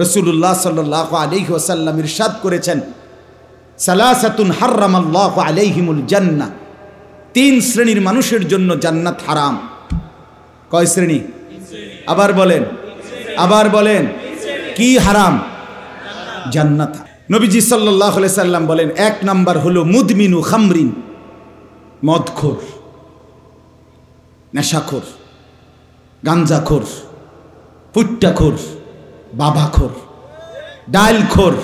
রাসূলুল্লাহ সাল্লাল্লাহু আলাইহি ওয়াসাল্লাম ইরশাদ করেছেন, সালাসাতুন হারামাল্লাহু আলাইহিমুল জান্নাহ, তিন শ্রেণীর মানুষের জন্য জান্নাত হারাম। কয় শ্রেণী? আবার বলেন, আবার বলেন, কি হারাম? জান্নাত। নবীজি সাল্লাল্লাহু আলাইহি সাল্লাম বলেন, এক নাম্বার হলো মুদমিনু খামরিন, মদখোর, নেশাখোর, গাঞ্জাখোর, পুট্টাখোর, বাবাখোর, ডালখোর।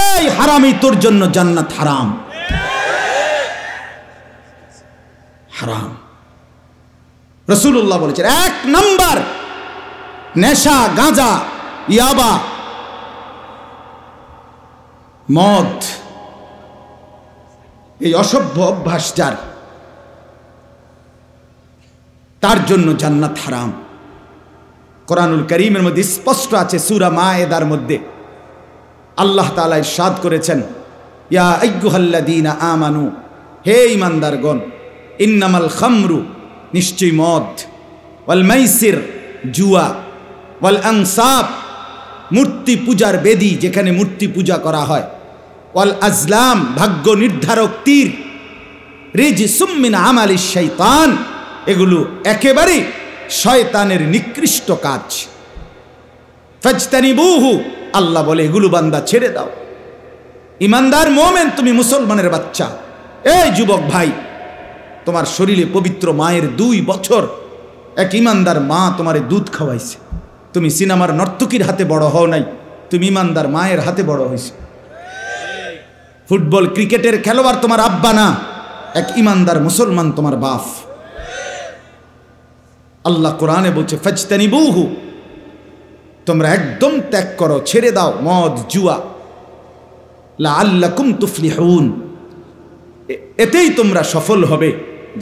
এই হারামি, তোর জন্য জান্নাত হারাম, হারাম। রাসূলুল্লাহ বলেছেন এক নাম্বার নেশা, গাঁজা, ইয়াবা, মদ, এই অসভ্য অভ্যাস যার, তার জন্য জান্নাত হারাম। কোরআনুল কারীমের মধ্যে স্পষ্ট আছে, সূরা মায়েদার মধ্যে আল্লাহ তাআলা ইরশাদ করেছেন, ইয়া আইয়ুহাল্লাযীনা আমানু, হে ঈমানদারগণ, ইন্নামাল খামরু, নিশ্চয় মদ, ওয়াল মাইসির, জুয়া, ওয়াল আনসাব, মূর্তি পূজার বেদি, যেখানে মূর্তি পূজা করা হয়, ওয়াল আজলাম, ভাগ্য নির্ধারক তীর, রিজসুম মিন আমালিশ শাইতান, এগুলো একেবারে শয়তানের নিকৃষ্ট কাজ। ফাজতানিবুহু, আল্লাহ বলে এগুলো বান্দা ছেড়ে দাও। ইমানদার মোমেন, তুমি মুসলমানের বাচ্চা, এই যুবক ভাই, তোমার শরীরে পবিত্র মায়ের 2 বছর এক ইমানদার মা তোমারে দুধ খাওয়াইছে। তুমি সিনেমার নর্তকীর হাতে বড় হও নাই, তুমি ইমানদার মায়ের হাতে বড় হয়েছে। ফুটবল ক্রিকেটের খেলোয়াড় তোমার আব্বা না, এক ইমানদার মুসলমান তোমার বাপ। আল্লাহ কোরআনে বলছে, ফাজতানিবুহু, তোমরা একদম ত্যাগ করো, ছেড়ে দাও মদ, জুয়া, লাআল্লাকুম তুফলিহুন, এতেই তোমরা সফল হবে,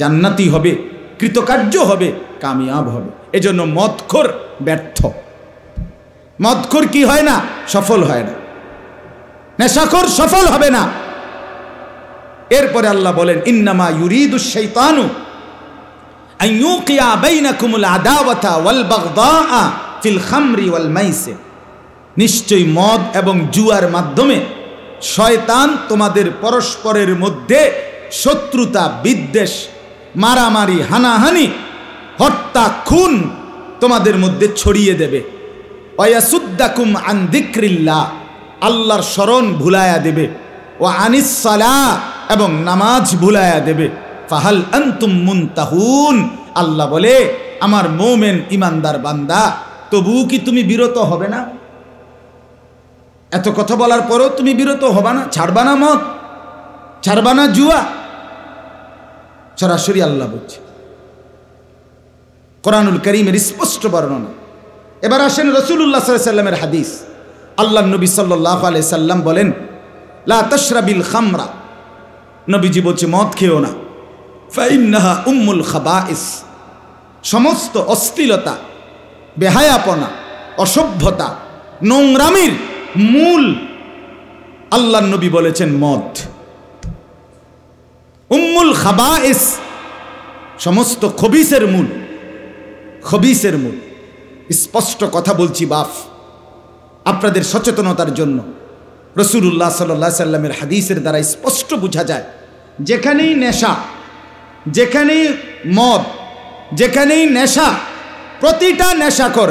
জান্নাতি হবে, কৃতকার্য হবে, কামিয়াব হবে। এজন্য মদখোর ব্যর্থ। মদখোর কি হয় না? সফল হয় না। নেশাখোর সফল হবে না। এরপরে আল্লাহ বলেন, ইন্নামা ইউরিদুশ শাইতানু আন ইউকিয়া বাইনাকুমুল আদাওয়াতা ওয়াল বাগদাআ ফিল খামরি ওয়াল মাইসির, নিশ্চয়ই মদ এবং জুয়ার মাধ্যমে শয়তান তোমাদের পরস্পরের মধ্যে শত্রুতা, বিদ্বেষ, মারামারি, হানাহানি, হত্যা, খুন তোমাদের মধ্যে ছড়িয়ে দেবে। ওয়ায়াসুদ্দাকুম আন যিকরিল্লাহ, আল্লাহর স্মরণ ভুলায়া দেবে। ওয়া আনিস সালাহ, এবং নামাজ ভুলায়া দেবে। ফাহাল আনতুম মুনতাহুন, আল্লাহ বলে আমার মুমিন ইমানদার বান্দা, তবুও কি তুমি বিরত হবে না? এত কথা বলার পরও তুমি বিরত হবা না? ছাড়বা না মদ, ছাড়বা না জুয়া? সরাসরি আল্লাহ বলছে, কোরআনুল কারীমের স্পষ্ট বর্ণনা। এবার আসেন রাসূলুল্লাহ সাল্লাল্লাহু আলাইহি সাল্লামের হাদিস। আল্লাহ নবী সাল্লাল্লাহু আলাইহি সাল্লাম বলেন, লা তাশরাবিল খামরা, নবীজি বলছে মদ খেও না। ফাইন্নাহা উম্মুল খাবাইস, সমস্ত অশ্লীলতা, বেহায়াপনা, অসভ্যতা, নোংরামির মূল আল্লাহ নবী বলেছেন মদ। উম্মুল খাবাইস, সমস্ত খবিসের মূল, খবিসের মূল। স্পষ্ট কথা বলছি বাপ, আপনাদের সচেতনতার জন্য। রাসূলুল্লাহ সাল্লাল্লাহু আলাইহি সাল্লামের হাদিসের দ্বারা স্পষ্ট বোঝা যায়, যেখানেই নেশা, যেখানেই মদ, যেখানেই নেশা, প্রতিটা নেশাখোর,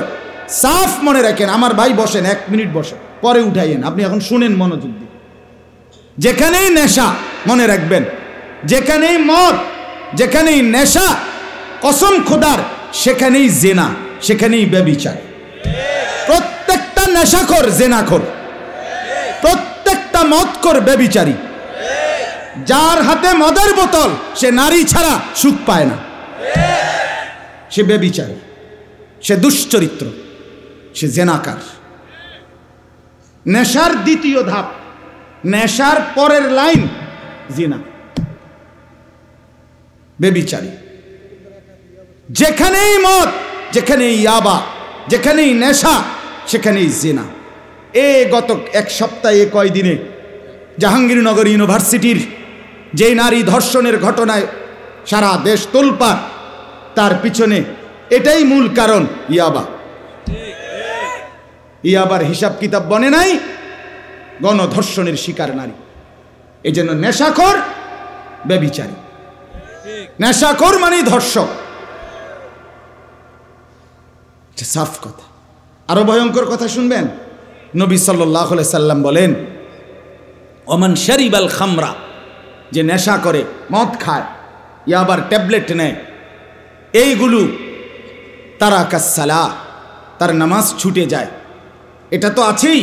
সাফ মনে রাখেন, আমার ভাই বসেন, 1 মিনিট বসেন, পরে উঠাইয়েন, আপনি এখন শুনেন মনোযোগ দিয়ে। যেখানেই নেশা, মনে রাখবেন, যেখানেই মদ, যেখানেই নেশা, কসম খোদার, সেখানেই জেনা, সেখানেই ব্যভিচার। প্রত্যেকটা নেশাখোর জেনাখোর, প্রত্যেকটা মদখোর ব্যভিচারী। যার হাতে মদের বোতল, সে নারী ছাড়া সুখ পায় না, সে ব্যভিচারী, সে দুশ্চরিত্র, সে জেনাকার। নেশার দ্বিতীয় ধাপ, নেশার পরের লাইন জিনা, ব্যভিচারী। যেখানেই মদ, যেখানেই ইয়াবা, যেখানেই নেশা, সেখানেই জিনা। গত 1 সপ্তাহে, কয়দিনে জাহাঙ্গীরনগর ইউনিভার্সিটির যে নারী ধর্ষণের ঘটনায় সারা দেশ তোলপাড়, তার পিছনে এটাই মূল কারণ, ইয়াবা। ই আবার হিসাব কিতাব বনে নাই, গণধর্ষণের শিকার নারী। এই জন্য নেশাখোর ব্যভিচারী, নেশাখোর মানে ধর্ষক। সাফ কথা। আরো ভয়ঙ্কর কথা শুনবেন, নবী সাল্লাল্লাহু আলাইহি সাল্লাম বলেন, ওমান শারিবাল খামরা, যে নেশা করে, মদ খায়, আবার ট্যাবলেট নেয়, এইগুলো তারা কাসসালা, তার নামাজ ছুটে যায়। এটা তো আছেই।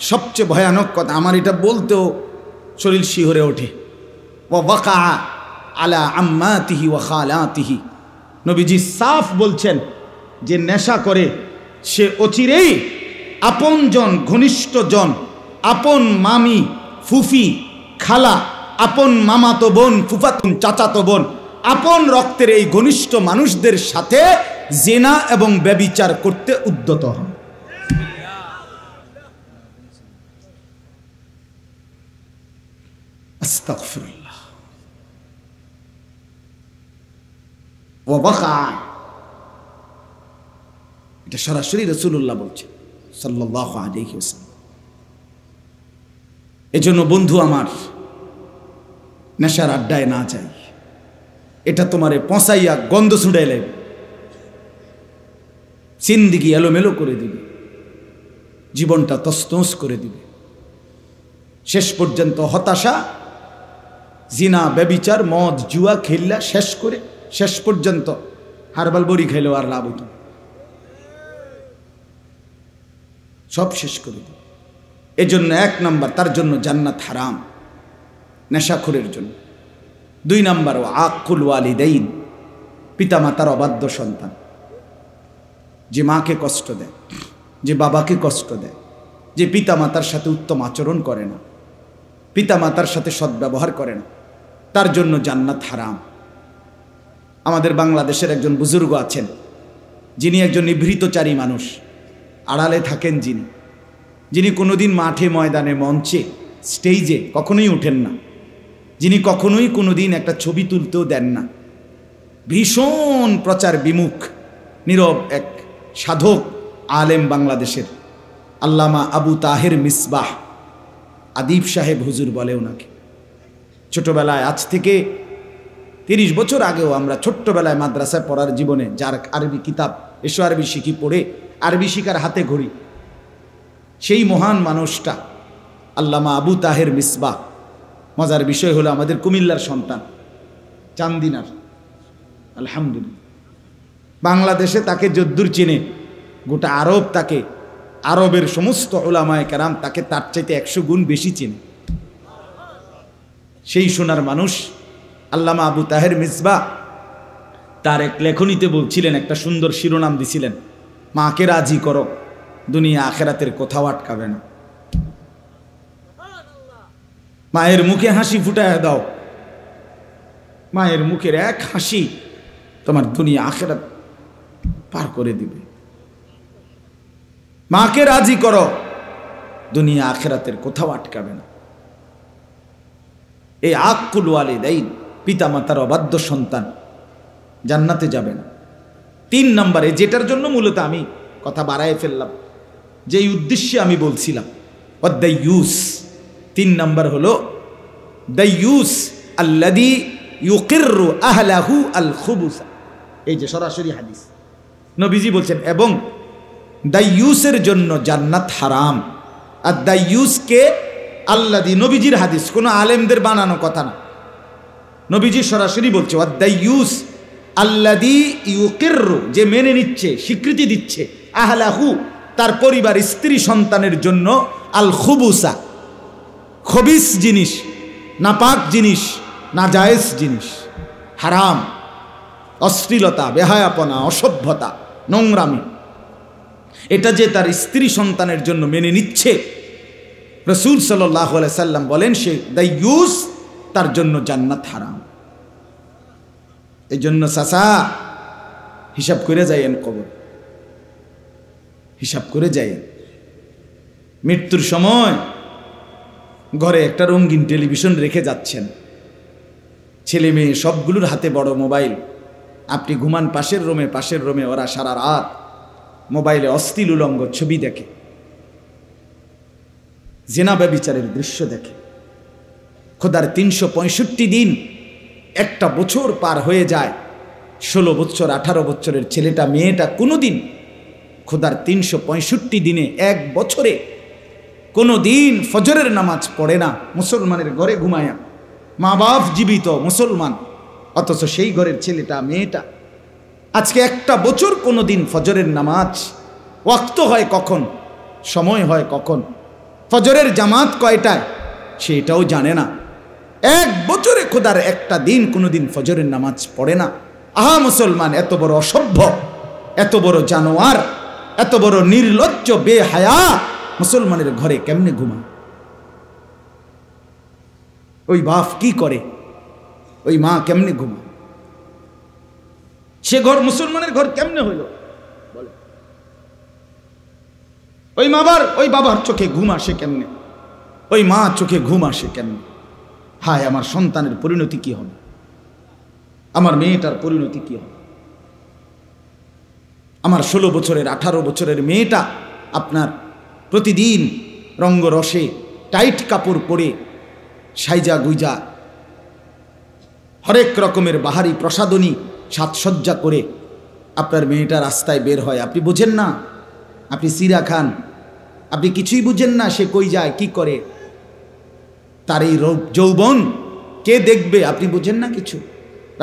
সবচেয়ে ভয়ানক কথা, আমার এটা বলতেও শরীর শিহরে ওঠে, ওয়া ওয়াকা আলা আম্মাতিহি ওয়া খালাতিহি। নবীজি সাফ বলছেন যে নেশা করে সে অচিরেই আপনজন, ঘনিষ্ঠজন, আপন মামি, ফুফি, খালা, আপন মামাতো বোন, ফুফাতুন, চাচাতো বোন, আপন রক্তের এই ঘনিষ্ঠ মানুষদের সাথে জিনা এবং ব্যভিচার করতে উদ্যত হয়। আস্তাগফিরুল্লাহ। ওয়া ওয়াকা, এটা সরাসরি রাসূলুল্লাহ বলছেন সাল্লাল্লাহু আলাইহি ওয়াসাল্লাম। এজন্য বন্ধু আমার, নেশার আড্ডায় না যাই, এটা তোমারে পচাইয়া গন্ধ ছুঁড়ে নেবে, জিন্দেগি এলোমেলো করে দিবে, জীবনটা তছনছ করে দিবে। শেষ পর্যন্ত হতাশা, জিনা, ব্যভিচার, মদ, জুয়া খেললা শেষ করে শেষ পর্যন্ত হারবাল বড়ি খেলেও আর লাভ হইতো, সব শেষ করে দিবে। এজন্য 1 নাম্বার, তার জন্য জান্নাত হারাম, নেশাখোরের জন্য। 2 নাম্বার, ও আকুল ওয়ালিদাইন, পিতামাতার অবাধ্য সন্তান, যে মাকে কষ্ট দেয়, যে বাবাকে কষ্ট দেয়, যে পিতামাতার সাথে উত্তম আচরণ করে না, পিতামাতার সাথে সদ্ব্যবহার করে না, তার জন্য জান্নাত হারাম। আমাদের বাংলাদেশের একজন বুজুর্গ আছেন, যিনি একজন নিভৃতচারী মানুষ, আড়ালে থাকেন, যিনি কোনোদিন মাঠে, ময়দানে, মঞ্চে, স্টেজে কখনোই ওঠেন না, যিনি কখনোই কোনোদিন একটা ছবি তুলতেও দেন না, ভীষণ প্রচার বিমুখ, নীরব এক সাধক আলেম, বাংলাদেশের আল্লামা আবু তাহের মিসবাহ আদিব সাহেব হুজুর বলে ওনাকে। ছোটবেলায়, আজ থেকে 30 বছর আগেও আমরা ছোট্টবেলায় মাদ্রাসায় পড়ার জীবনে যার আরবি কিতাব, এসো আরবি শিখি পড়ে আরবি শিখার হাতে ঘড়ি, সেই মহান মানুষটা আল্লামা আবু তাহের মিসবাহ। মজার বিষয় হলো আমাদের কুমিল্লার সন্তান, চান্দিনার, আলহামদুলিল্লাহ। বাংলাদেশে তাকে যদ্দূর চেনে, গোটা আরব তাকে, আরবের সমস্ত উলামায়ে কেরাম তাকে তার চাইতে 100 গুণ বেশি চেনে। সেই সোনার মানুষ আল্লামা আবু তাহের মিসবাহ তার এক লেখনীতে বলছিলেন, একটা সুন্দর শিরোনাম দিছিলেন, মাকে রাজি করো, দুনিয়া আখেরাতের কোথাও আটকাবে না। মায়ের মুখে হাসি ফুটায় দাও, মায়ের মুখের এক হাসি তোমার দুনিয়া আখেরাত পার করে দিবে। মাকে রাজি করো, দুনিয়া আখেরাতের কোথাও আটকাবে না। এই আকুল ওয়ালিদাইন, পিতা মাতার অবাধ্য সন্তান জান্নাতে যাবে না। 3 নম্বরে, যেটার জন্য মূলত আমি কথা বাড়ায় ফেললাম, যেই উদ্দেশ্যে আমি বলছিলাম, ওয়াদাইয়ুস, 3 নম্বর হলো দাইয়ুস আল্লাযী ইউকিররু আহলাহু আল খুবুসা। এই যে সরাসরি হাদিস, নবীজি বলছেন, এবং দাইয়ুসের জন্য জান্নাত হারাম। আর দাইয়ুসকে আল্লাযী, নবীজির হাদিস, কোনো আলেমদের বানানো কথা না, নবীজি সরাসরি বলছে, ওয়াদাইয়ুস আল্লাযী ইউকিররু, যে মেনে নিচ্ছে, স্বীকৃতি দিচ্ছে, আহলাহু, তার পরিবার, স্ত্রী, সন্তানের জন্য, আল খুবুসা, খবিস জিনিস, নাপাক জিনিস, নাজায়েজ জিনিস, হারাম, অশ্লীলতা, বেহায়াপনা, অসভ্যতা, নোংরামি, এটা যে তার স্ত্রী সন্তানের জন্য মেনে নিচ্ছে, রাসূল সাল্লাল্লাহু আলাইহি সাল্লাম বলেন, সে দাইয়ুস, তার জন্য জান্নাত হারাম। এই জন্য চাচা, হিসাব করে যাইয়েন, কবর হিসাব করে যাইয়েন। মৃত্যুর সময় ঘরে একটা রঙিন টেলিভিশন রেখে যাচ্ছেন, ছেলে মেয়ে সবগুলোর হাতে বড় মোবাইল, আপনি ঘুমান পাশের রুমে, ওরা সারা রাত মোবাইলে অশ্লীল উলঙ্গ ছবি দেখে। জিনা ব্যভিচারের দৃশ্য দেখে। খোদার 365 দিন, একটা বছর পার হয়ে যায়, 16 বছর 18 বছরের ছেলেটা মেয়েটা কোনোদিন খোদার 365 দিনে, এক বছরে কোনো দিন ফজরের নামাজ পড়ে না। মুসলমানের ঘরে ঘুমায়া, মা বাপ জীবিত মুসলমান, অথচ সেই ঘরের ছেলেটা মেয়েটা আজকে একটা বছর কোনো দিন ফজরের নামাজ ওয়াক্ত হয় কখন, সময় হয় কখন, ফজরের জামাত কয়টায় সেটাও জানে না। এক বছরে খোদার একটা দিন কোনো দিন ফজরের নামাজ পড়ে না। আহা মুসলমান, এত বড় অসভ্য, এত বড় জানোয়ার, এত বড় নির্লজ্জ বেহায়া মুসলমানের ঘরে কেমনে ঘুমায়? ওই বাপ কি করে, ওই মা কেমনে ঘুমায়? সে ঘর মুসলমানের ঘর কেমনে হইল বলে? ওই বাবার চোখে ঘুম আসে কেমনে? ওই মা চোখে ঘুম আসে কেমনে? হায়, আমার সন্তানের পরিণতি কি হবে? আমার মেয়েটার পরিণতি কি হবে? আমার 16 বছরের 18 বছরের মেয়েটা আপনার প্রতিদিন রঙ্গরসে টাইট কাপড় পরে সাইজা গুইজা হরেক রকমের বাহারি প্রসাদনী সাজসজ্জা করে আপনার মেয়েটা রাস্তায় বের হয়। আপনি বুঝেন না, আপনি সিরা খান, আপনি কিছুই বুঝেন না সে কই যায় কি করে, তার এই যৌবন কে দেখবে আপনি বুঝেন না কিছু।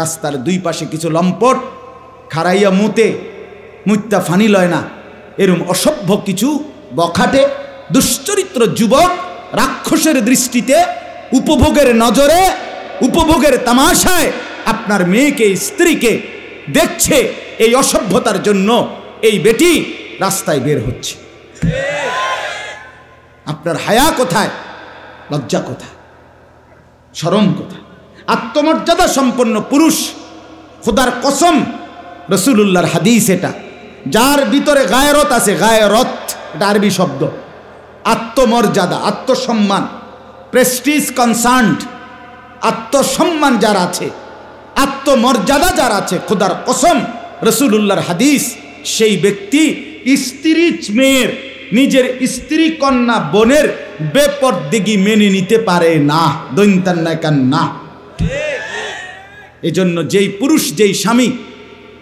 রাস্তার দুই পাশে কিছু লম্পট খারাইয়া মুত্তা ফানি লয় না, এরম অসভ্য কিছু বখাটে দুশ্চরিত্র যুবক রাক্ষসের দৃষ্টিতে, উপভোগের নজরে, উপভোগের তামাশায় আপনার মেয়েকে, স্ত্রীকে দেখছে। এই অসভ্যতার জন্য এই বেটি রাস্তায় বের হচ্ছে। আপনার হায়া কোথায়? লজ্জা কোথায়? শরম কোথায়? আত্মমর্যাদা সম্পন্ন পুরুষ, খোদার কসম, রাসূলুল্লাহর হাদিস এটা, যার ভিতরে গায়রত আছে, গায়রত এটা আরবি শব্দ, আত্মমর্যাদা, আত্মসম্মান, প্রেস্টিজ কনসার্নড, আত্মসম্মান যার আছে, আত্মমর্যাদা যার আছে, খোদার কসম রাসূলুল্লাহর হাদিস, সেই ব্যক্তি স্ত্রী মেয়ের, নিজের স্ত্রী কন্যা বোনের বেপরদেগি মেনে নিতে পারে না। দৈন্তান্নাকান না। এজন্য যেই পুরুষ, যেই স্বামী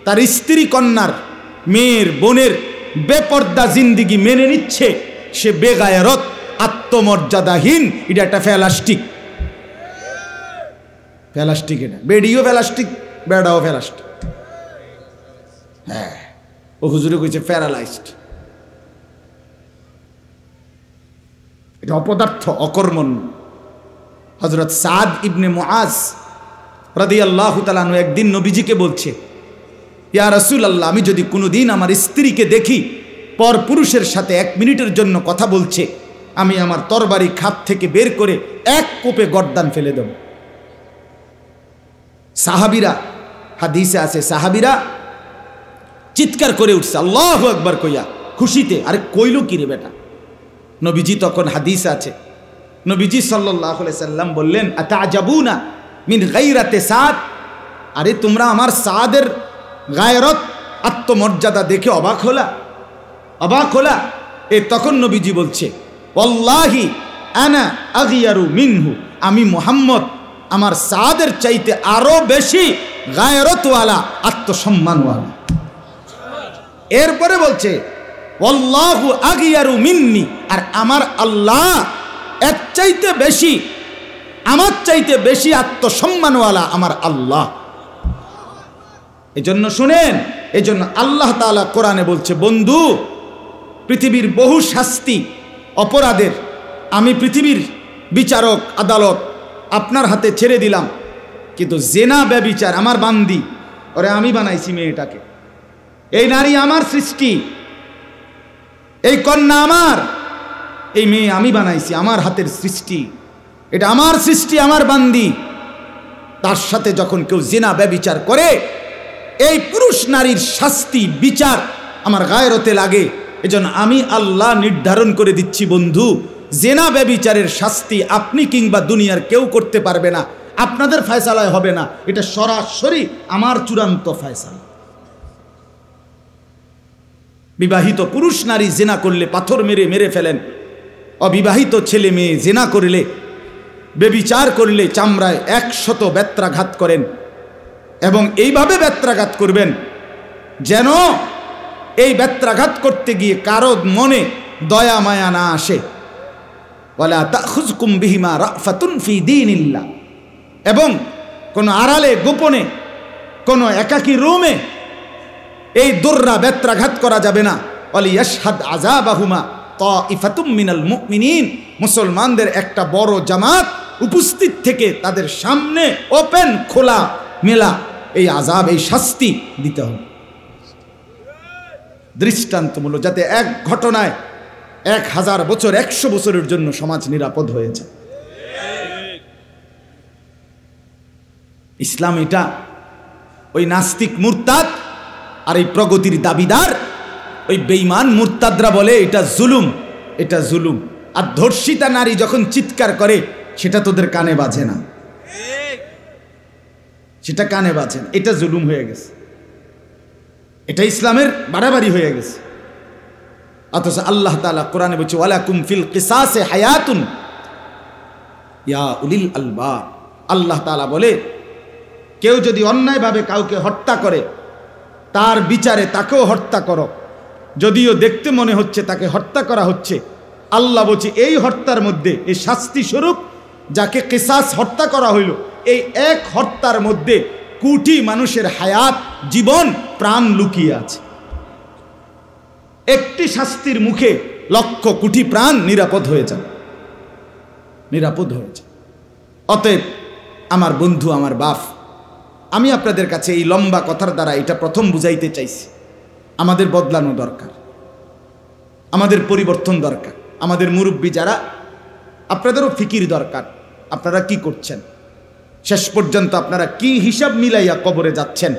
তার স্ত্রী কন্যার, মেয়ের, বোনের বেপর্দা জিন্দিগি মেনে নিচ্ছে, সে বেগায়রত, আত্মমর্যাদাহীন। এটা একটা ফেলাস্টিক, ফেলাস্টিক, এটা বেডিও ফেলাস্টিক, বেড়াও ফেলাস্টিক। হ্যাঁ, ও হুজুরে কইছে প্যারালাইজড। এটা অপদার্থ, অকর্মণ্য। হযরত সাদ ইবনে মুআজ রাদিয়াল্লাহু তাআলা আনহু একদিন নবীজিকে বলছে, ইয়া রাসূলুল্লাহ, আমি যদি কোনোদিন আমার স্ত্রীকে দেখি পর পুরুষের সাথে 1 মিনিটের জন্য কথা বলছে, আমি আমার তরবারি খাপ থেকে বের করে এক কোপে গর্দান ফেলে দেব। সাহাবীরা, হাদিসে আছে, সাহাবীরা চিৎকার করে উঠছে আল্লাহু আকবার কইয়া খুশিতে। আরে কইল কি রে বেটা? নবীজি তখন, হাদিস আছে, নবীজি সাল্লাল্লাহু আলাইহি সাল্লাম বললেন, আতাজাবুনা মিন গায়রাতে সাদ, আরে তোমরা আমার সাদের গায়রত, আত্মমর্যাদা দেখে অবাক হলা? অবাক হলা? তখন নবীজি বলছে, ওয়াল্লাহি আনা আগিয়ারু মিনহু, আমি মুহাম্মদ আমার সাদের চাইতে আরো বেশি গায়রতওয়ালা, আত্মসম্মানওয়ালা। এরপরে বলছে, ওয়াল্লাহু আগিয়ারু মিন্নি, আর আমার আল্লাহ এর চাইতে বেশি, আমার চাইতে বেশি আত্মসম্মানওয়ালা আমার আল্লাহ। এজন্য শুনেন, এজন্য আল্লাহ তাআলা কোরআনে বলছে, বন্ধু, পৃথিবীর বহু শাস্তি অপরাধের আমি পৃথিবীর বিচারক আদালত আপনার হাতে ছেড়ে দিলাম, কিন্তু জেনা ব্যভিচার আমার বান্দি, ওরে আমি বানাইছি মেয়েটাকে, এই নারী আমার সৃষ্টি, এই কন্যা আমার, এই মেয়ে আমি বানাইছি, আমার হাতের সৃষ্টি, এটা আমার সৃষ্টি, আমার বান্দি। তার সাথে যখন কেউ জেনা ব্যভিচার করে, এই পুরুষ নারীর শাস্তি বিচার আমার গায়রতে লাগে। এজন্য আমি আল্লাহ নির্ধারণ করে দিচ্ছি, বন্ধু, জেনা ব্যভিচারের শাস্তি আপনি কিংবা দুনিয়ার কেউ করতে পারবে না, আপনাদের ফয়সালায় হবে না, এটা সরাসরি আমার চূড়ান্ত ফয়সালা। বিবাহিত পুরুষ নারী জেনা করলে পাথর মেরে মেরে ফেলেন, অবিবাহিত ছেলে মেয়ে জিনা করলে, বেবিচার করলে চামড়ায় 100 বেত্রাঘাত করেন, এবং এইভাবে বেত্রাঘাত করবেন যেন এই বেত্রাঘাত করতে গিয়ে কারো মনে দয়া মায়া না আসে। ওয়ালা তাখুযকুম বিহিমা রাফাতুন ফি দীনিল্লাহ, এবং কোন আড়ালে গোপনে কোন একাকী রুমে এই দুররা বেত্রাঘাত করা যাবে না। ওয়ালিয়াশহাদ আযাবাহুমা তাইফাতুম মিনাল মুমিনিন, মুসলমানদের একটা বড় জামাত উপস্থিত থেকে তাদের সামনে ওপেন খোলা মেলা এই আযাব, এই শাস্তি দিতে হবে দৃষ্টান্তমূলক, যাতে এক ঘটনায় 1000 বছর 100 বছরের জন্য সমাজ নিরাপদ হয়ে যায়। ইসলাম এটা ওই নাস্তিক মুরতাদ আর এই প্রগতির দাবিদার ওই বেঈমান মুরতাদরা বলে এটা জুলুম, এটা জুলুম। আর ধর্ষিতা নারী যখন চিৎকার করে সেটা তোদের কানে বাজে না, সেটা কানে বাজে না, এটা জুলুম হয়ে গেছে, এটা ইসলামের বাড়াবাড়ি হয়ে গেছে। অথচ আল্লাহ তাআলা কোরআনে বলছে ওয়ালাকুম ফিল কিসাসে হায়াতুন ইয়া উলিল আলবাব। আল্লাহ তাআলা বলে কেউ যদি অন্যায়ভাবে কাউকে হত্যা করে তার বিচারে তাকেও হত্যা করো, যদিও দেখতে মনে হচ্ছে তাকে হত্যা করা হচ্ছে। আল্লাহ বলছে এই হত্যার মধ্যে, এই শাস্তি স্বরূপ যাকে কিসাস হত্যা করা হইল, এই এক হত্যার মধ্যে কোটি মানুষের হায়াত, জীবন, প্রাণ লুকিয়ে আছে। একটি শাস্তির মুখে লক্ষ কোটি প্রাণ নিরাপদ হয়ে যায়, নিরাপদ হয়ে যায়। অতএব আমার বন্ধু, আমার বাপ, আমি আপনাদের কাছে এই লম্বা কথার দ্বারা এটা প্রথম বুঝাইতে চাইছি, আমাদের বদলানো দরকার, আমাদের পরিবর্তন দরকার। আমাদের মুরব্বী যারা, আপনাদেরও ফিকির দরকার। আপনারা কি করছেন, শেষ পর্যন্ত আপনারা কি হিসাব মিলাইয়া কবরে যাচ্ছেন?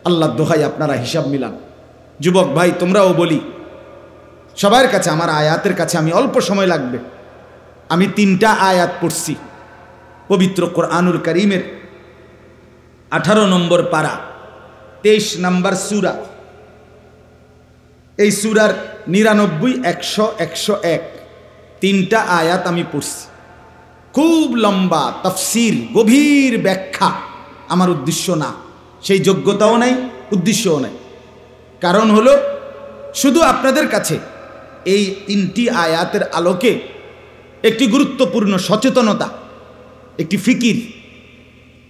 আল্লাহর দোহাই আপনারা হিসাব মিলান। যুবক ভাই, তোমরাও বলি সবার কাছে, আমার আয়াতের কাছে আমি অল্প সময় লাগবে। আমি 3টা আয়াত পড়ছি পবিত্র কোরআনুল কারীমের 18 নম্বর পারা 23 নম্বর সূরা। এই সূরার 99, 100, 101 3টা আয়াত আমি পড়ছি। খুব লম্বা তাফসীর, গভীর ব্যাখ্যা আমার উদ্দেশ্য না, সেই যোগ্যতাও নাই, উদ্দেশ্যও নাই। কারণ হলো শুধু আপনাদের কাছে এই 3টি আয়াতের আলোকে একটি গুরুত্বপূর্ণ সচেতনতা, একটি ফিকির,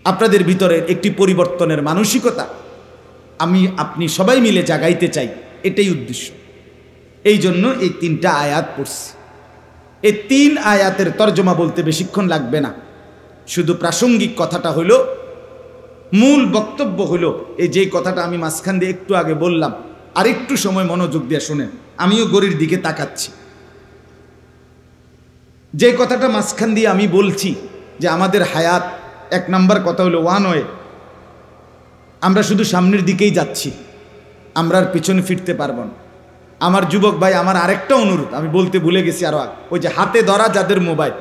আপনাদের ভিতরে একটি পরিবর্তনের মানসিকতা আমি আপনি সবাই মিলে জাগাইতে চাই, এটাই উদ্দেশ্য। এই জন্য এই 3টা আয়াত পড়ছি। এই 3 আয়াতের তর্জমা বলতে বেশিক্ষণ লাগবে না, শুধু প্রাসঙ্গিক কথাটা হলো, মূল বক্তব্য হলো এই যে কথাটা আমি মাঝখান দিয়ে একটু আগে বললাম। আর একটু সময় মনোযোগ দিয়ে শুনেন, আমিও গড়ির দিকে তাকাচ্ছি। যে কথাটা মাঝখান দিয়ে আমি বলছি যে আমাদের হায়াত, 1 নম্বর কথা হলো ওয়ান ওয়ে, আমরা শুধু সামনের দিকেই যাচ্ছি, আমরা আর পিছনে ফিরতে পারবো না। আমার যুবক ভাই, আমার আরেকটা অনুরোধ আমি বলতে ভুলে গেছি, আরো ওই যে হাতে ধরা যাদের মোবাইল,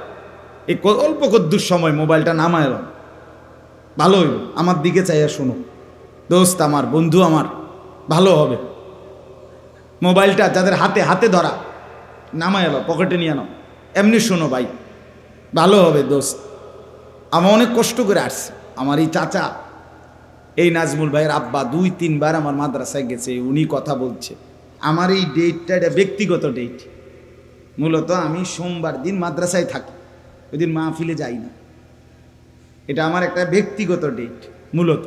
এই অল্প কদ্দুর সময় মোবাইলটা নামায় এলো, ভালো হইব, আমার দিকে চাইয়া শোনো দোস্ত, আমার বন্ধু, আমার ভালো হবে। মোবাইলটা যাদের হাতে হাতে ধরা নামায় এলো, পকেটে নিয়ে নাও, এমনি শোনো ভাই, ভালো হবে দোস্ত। আমার অনেক কষ্ট করে আসছে, আমার এই চাচা, এই নাজমুল ভাইয়ের আব্বা 2-3 বার আমার মাদ্রাসায় গেছে, উনি কথা বলছে। আমার এই ডেটটা, এটা ব্যক্তিগত ডেট। মূলত আমি সোমবার দিন মাদ্রাসায় থাকি, ওই দিন মাহফিলে যাই না, এটা আমার একটা ব্যক্তিগত ডেট। মূলত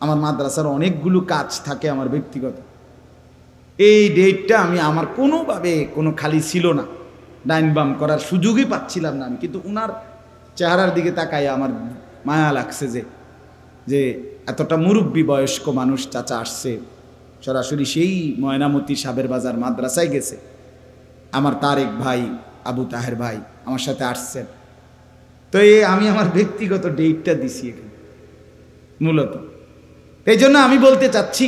আমার মাদ্রাসার অনেকগুলো কাজ থাকে আমার ব্যক্তিগত। এই ডেটটা আমি আমার কোনোভাবে কোনো খালি ছিল না, ডাইন বাম করার সুযোগই পাচ্ছিলাম না আমি। কিন্তু উনার চেহারার দিকে তাকাই আমার মায়া লাগছে যে এতটা মুরব্বী বয়স্ক মানুষ চাচা আসছে, সরাসরি সেই ময়নামতি সাবের বাজার মাদ্রাসায় গেছে। আমার তারেক ভাই, আবু তাহের ভাই আমার সাথে আসছেন। তো আমি আমার ব্যক্তিগত ডেটটা দিছি এখানে মূলত। এই জন্য আমি বলতে চাচ্ছি,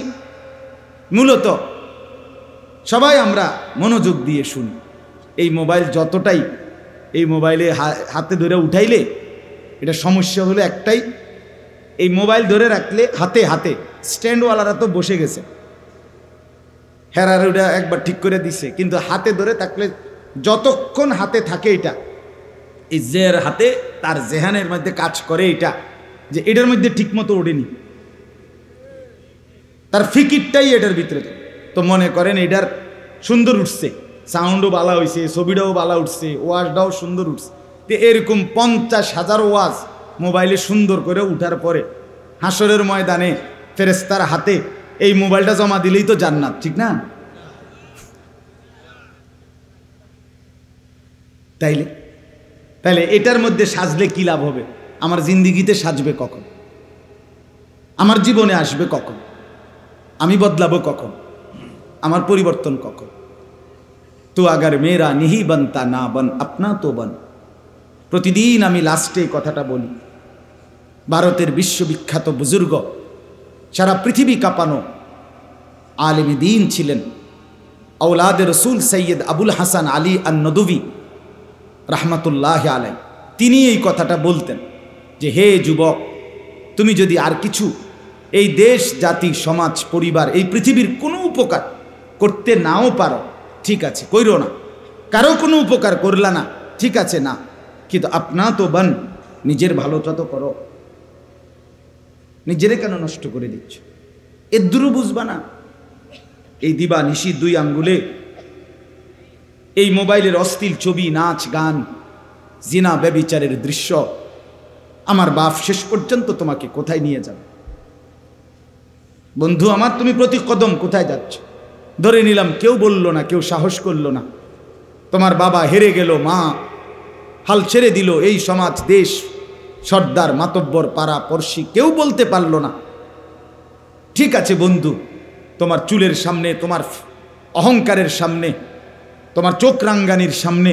মূলত সবাই আমরা মনোযোগ দিয়ে শুনি। এই মোবাইল যতটাই, এই মোবাইলে হাতে ধরে উঠাইলে এটা সমস্যা হলো একটাই, এই মোবাইল ধরে রাখলে হাতে হাতে, স্ট্যান্ডওয়ালারা তো বসে গেছে, হেরার ওটা একবার ঠিক করে দিছে, কিন্তু হাতে ধরে থাকলে যতক্ষণ হাতে থাকে এটা, এই জের হাতে তার জেহানের মধ্যে কাজ করে এটা, যে এটার মধ্যে ঠিকমতো ওঠেনি, তার ফিকিরটাই এটার ভিতরে। তো মনে করেন এটার সুন্দর উঠছে, সাউন্ডও ভালো হয়েছে, ছবিটাও ভালো উঠছে, ওয়াজটাও সুন্দর উঠছে। তো এরকম 50,000 ওয়াজ মোবাইলে সুন্দর করে উঠার পরে হাসরের ময়দানে ফেরেশতার হাতে এই মোবাইলটা জমা দিলেই তো জান্নাত, ঠিক না? তাইলে এটার মধ্যে সাজলে কি লাভ হবে? আমার জিন্দিগিতে সাজবে কখন? আমার জীবনে আসবে কখন? আমি বদলাবো কখন? আমার পরিবর্তন কখন? তো আগার মেরা নিহি বনতা না বন আপনা তো বন। প্রতিদিন আমি লাস্টে কথাটা বলি। ভারতের বিশ্ববিখ্যাত বুজুর্গ, সারা পৃথিবী কাঁপানো আলেমে দ্বীন ছিলেন, আওলাদে রসুল সৈয়দ আবুল হাসান আলী আন-নদভী রাহমাতুল্লাহ আলাই। তিনি এই কথাটা বলতেন যে, হে যুবক, তুমি যদি আর কিছু এই দেশ, জাতি, সমাজ, পরিবার, এই পৃথিবীর কোনো উপকার করতে নাও পারো, ঠিক আছে, কইরো না। কারো কোনো উপকার করলা না, ঠিক আছে, না, কিন্তু আপনা তো বান, নিজের ভালোটা তো করো। নিজেরে কেন নষ্ট করে দিচ্ছ? এর দূরও বুঝবা না? এই দিবা নিশি 2 আঙ্গুলে এই মোবাইলের অশ্লীল ছবি, নাচ, গান, জিনা, ব্যভিচারের দৃশ্য, আমার বাপ শেষ পর্যন্ত তোমাকে কোথায় নিয়ে যাবে? বন্ধু আমার, তুমি প্রতি কদম কোথায় যাচ্ছ? ধরে নিলাম কেউ বলল না, কেউ সাহস করল না, তোমার বাবা হেরে গেল, মা হাল ছেড়ে দিল, এই সমাজ, দেশ, সর্দার, মাতব্বর, পাড়া পড়শি কেউ বলতে পারল না। ঠিক আছে বন্ধু, তোমার চুলের সামনে, তোমার অহংকারের সামনে, তোমার চোখ রাঙ্গানির সামনে,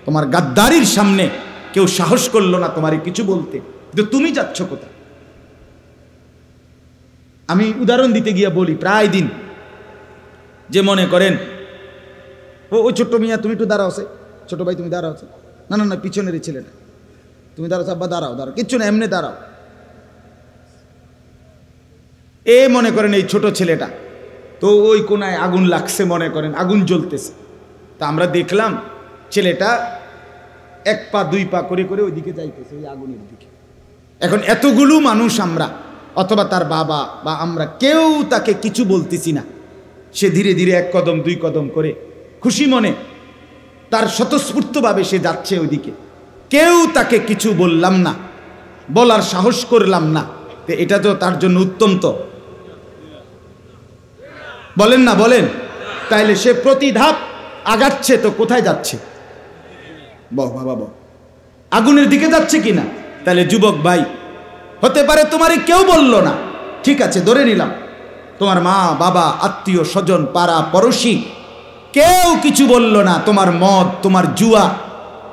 তোমার গাদ্দারির সামনে কেউ সাহস করলো না তোমার কিছু বলতে, কিন্তু তুমি যাচ্ছ কোথায়? আমি উদাহরণ দিতে গিয়ে বলি, প্রায় দিন যে মনে করেন ও ছোট্ট মিয়া, তুমি একটু দাঁড়াও, ছোট ভাই তুমি দাঁড়াও, না না না পিছনের এই ছেলেটা, তুমি দাঁড়াও, আব্বা দাঁড়াও, দাঁড়াও, কিচ্ছু না, এমনি দাঁড়াও। এ মনে করেন এই ছোট ছেলেটা, তো ওই কোনায় আগুন লাগছে, মনে করেন আগুন জ্বলতেছে, তা আমরা দেখলাম ছেলেটা 1 পা 2 পা করে করে ওইদিকে যাইতেছে, ওই আগুনের দিকে। এখন এতগুলো মানুষ আমরা, অথবা তার বাবা বা আমরা, কেউ তাকে কিছু বলতেছি না। সে ধীরে ধীরে 1 কদম 2 কদম করে খুশি মনে তার স্বতঃস্ফূর্তভাবে সে যাচ্ছে ওইদিকে, কেউ তাকে কিছু বললাম না, বলার সাহস করলাম না। তো এটা তো তার জন্য উত্তম, তো বলেন না, বলেন? তাইলে সে প্রতি ধাপ আগাচ্ছে, তো কোথায় যাচ্ছে? বাবা, আগুনের দিকে যাচ্ছে কিনা? তাহলে যুবক ভাই, হতে পারে তোমারে কেউ বলল না, ঠিক আছে, ধরে নিলাম তোমার মা, বাবা, আত্মীয় স্বজন, পাড়া পড়শি কেউ কিছু বলল না। তোমার মদ, তোমার জুয়া,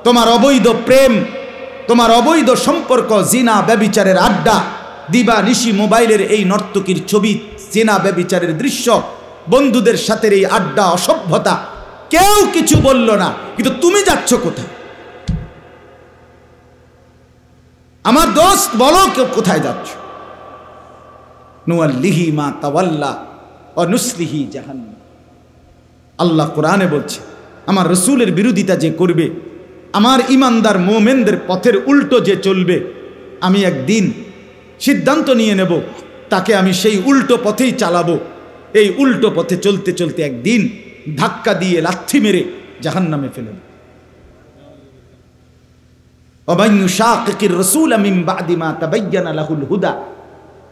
তোমার অবৈধ প্রেম, তোমার অবৈধ সম্পর্ক, জিনা, ব্যভিচারের আড্ডা, দিবা নিশি মোবাইলের এই নর্তকীর ছবি, জিনা, ব্যভিচারের দৃশ্য, বন্ধুদের সাথে এই আড্ডা, অসভ্যতা, কেউ কিছু বলল না, কিন্তু তুমি যাচ্ছ কোথায়? আমার দোস্ত বলো, কেউ কোথায় যাচ্ছ? নুয়াল্লিহি মা তাওয়াল্লা ওয়া নুসলিহি জাহান্নাম। আল্লাহ কোরআনে বলছে, আমার রসুলের বিরোধিতা যে করবে, আমার ইমানদার মোমেনদের পথের উল্টো যে চলবে, আমি একদিন সিদ্ধান্ত নিয়ে নেব তাকে আমি সেই উল্টো পথেই চালাবো। এই উল্টো পথে চলতে চলতে একদিন ধাক্কা দিয়ে লাথি মেরে জাহান্নামে ফেলে দেব। ومن يشاقق الرسول من بعد ما تبين له الهدى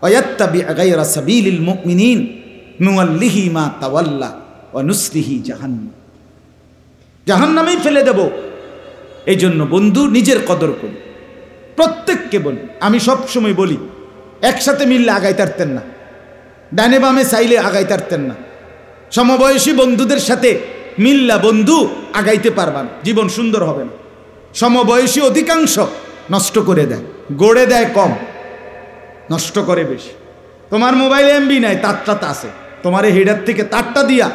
ويتبع غير سبيل المؤمنين نوله ما تولى ونصله جهنم। জাহান্নামেই ফেলে দেব। এই জন্য বন্ধু, নিজের কদর করি। প্রত্যেককে বলি, আমি সব সময় বলি, একসাথে মিললে আগাইতে পারতেন না, ডানে বামে চাইলে আগাইতে পারতেন না। সমবয়সী বন্ধুদের সাথে মিল্লা বন্ধু আগাইতে পারবা না, জীবন সুন্দর হবে না। সমবয়সী অধিকাংশ নষ্ট করে দেয়, গড়ে দেয় কম, নষ্ট করে বেশি। তোমার মোবাইলে এমবি নাই, তারটা আছে, তোমারে হেডার থেকে তারটা দিয়া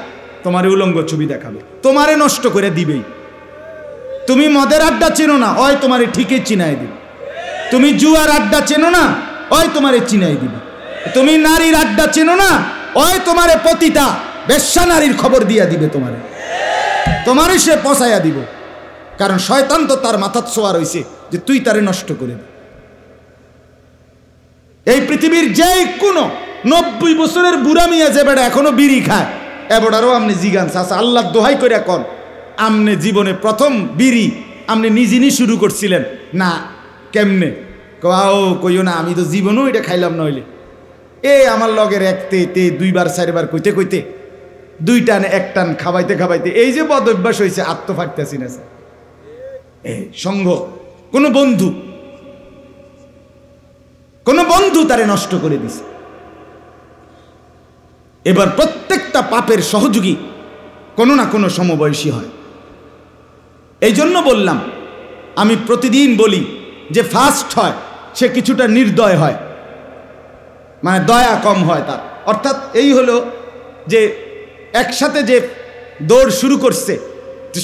তোমারে উলঙ্গ ছবি দেখাবে, তোমারে নষ্ট করে দিবেই। তুমি মদের আড্ডা চেনো না, ওই তোমারে ঠিকই চিনাই দিবে। তুমি জুয়ার আড্ডা চেনো না, ওই তোমারে চিনাই দিবে। তুমি নারীর আড্ডা চেনো না, ওই তোমারে পতিতা বেশ্যা নারীর খবর দিয়া দিবে, তোমারে সে পচাইয়া দিব। কারণ শয়তান তো তার মাথার ছোঁয়া রয়েছে যে তুই তারে নষ্ট করে দে। এই পৃথিবীর যে কোনো 90 বছরের বুড়া মিয়া যে বেড়া এখনো বিড়ি খায়, এবারও আপনি জিগান চাচা আল্লাহ দোহাই করে কন, আমনে জীবনে প্রথম বিড়ি আপনি নিজেই শুরু করছিলেন না? কেমনে কইও না, আমি তো জীবনও এটা খাইলাম নইলে। আমার লগের একতে 2বার 4বার কইতে কইতে 2 টান 1 টান খাবাইতে খাবাইতে এই যে বদ অভ্যাস হয়েছে, আত্মফাকতেছি না সঙ্গ। কোন বন্ধু তারে নষ্ট করে দিছে। এবার প্রত্যেকটা পাপের সহযোগী কোনো না কোনো সমবয়সী হয়। এই জন্য বললাম, আমি প্রতিদিন বলি যে ফাস্ট হয় সে কিছুটা নির্দয় হয়, মানে দয়া কম হয় তার। অর্থাৎ এই হলো যে একসাথে যে দৌড় শুরু করছে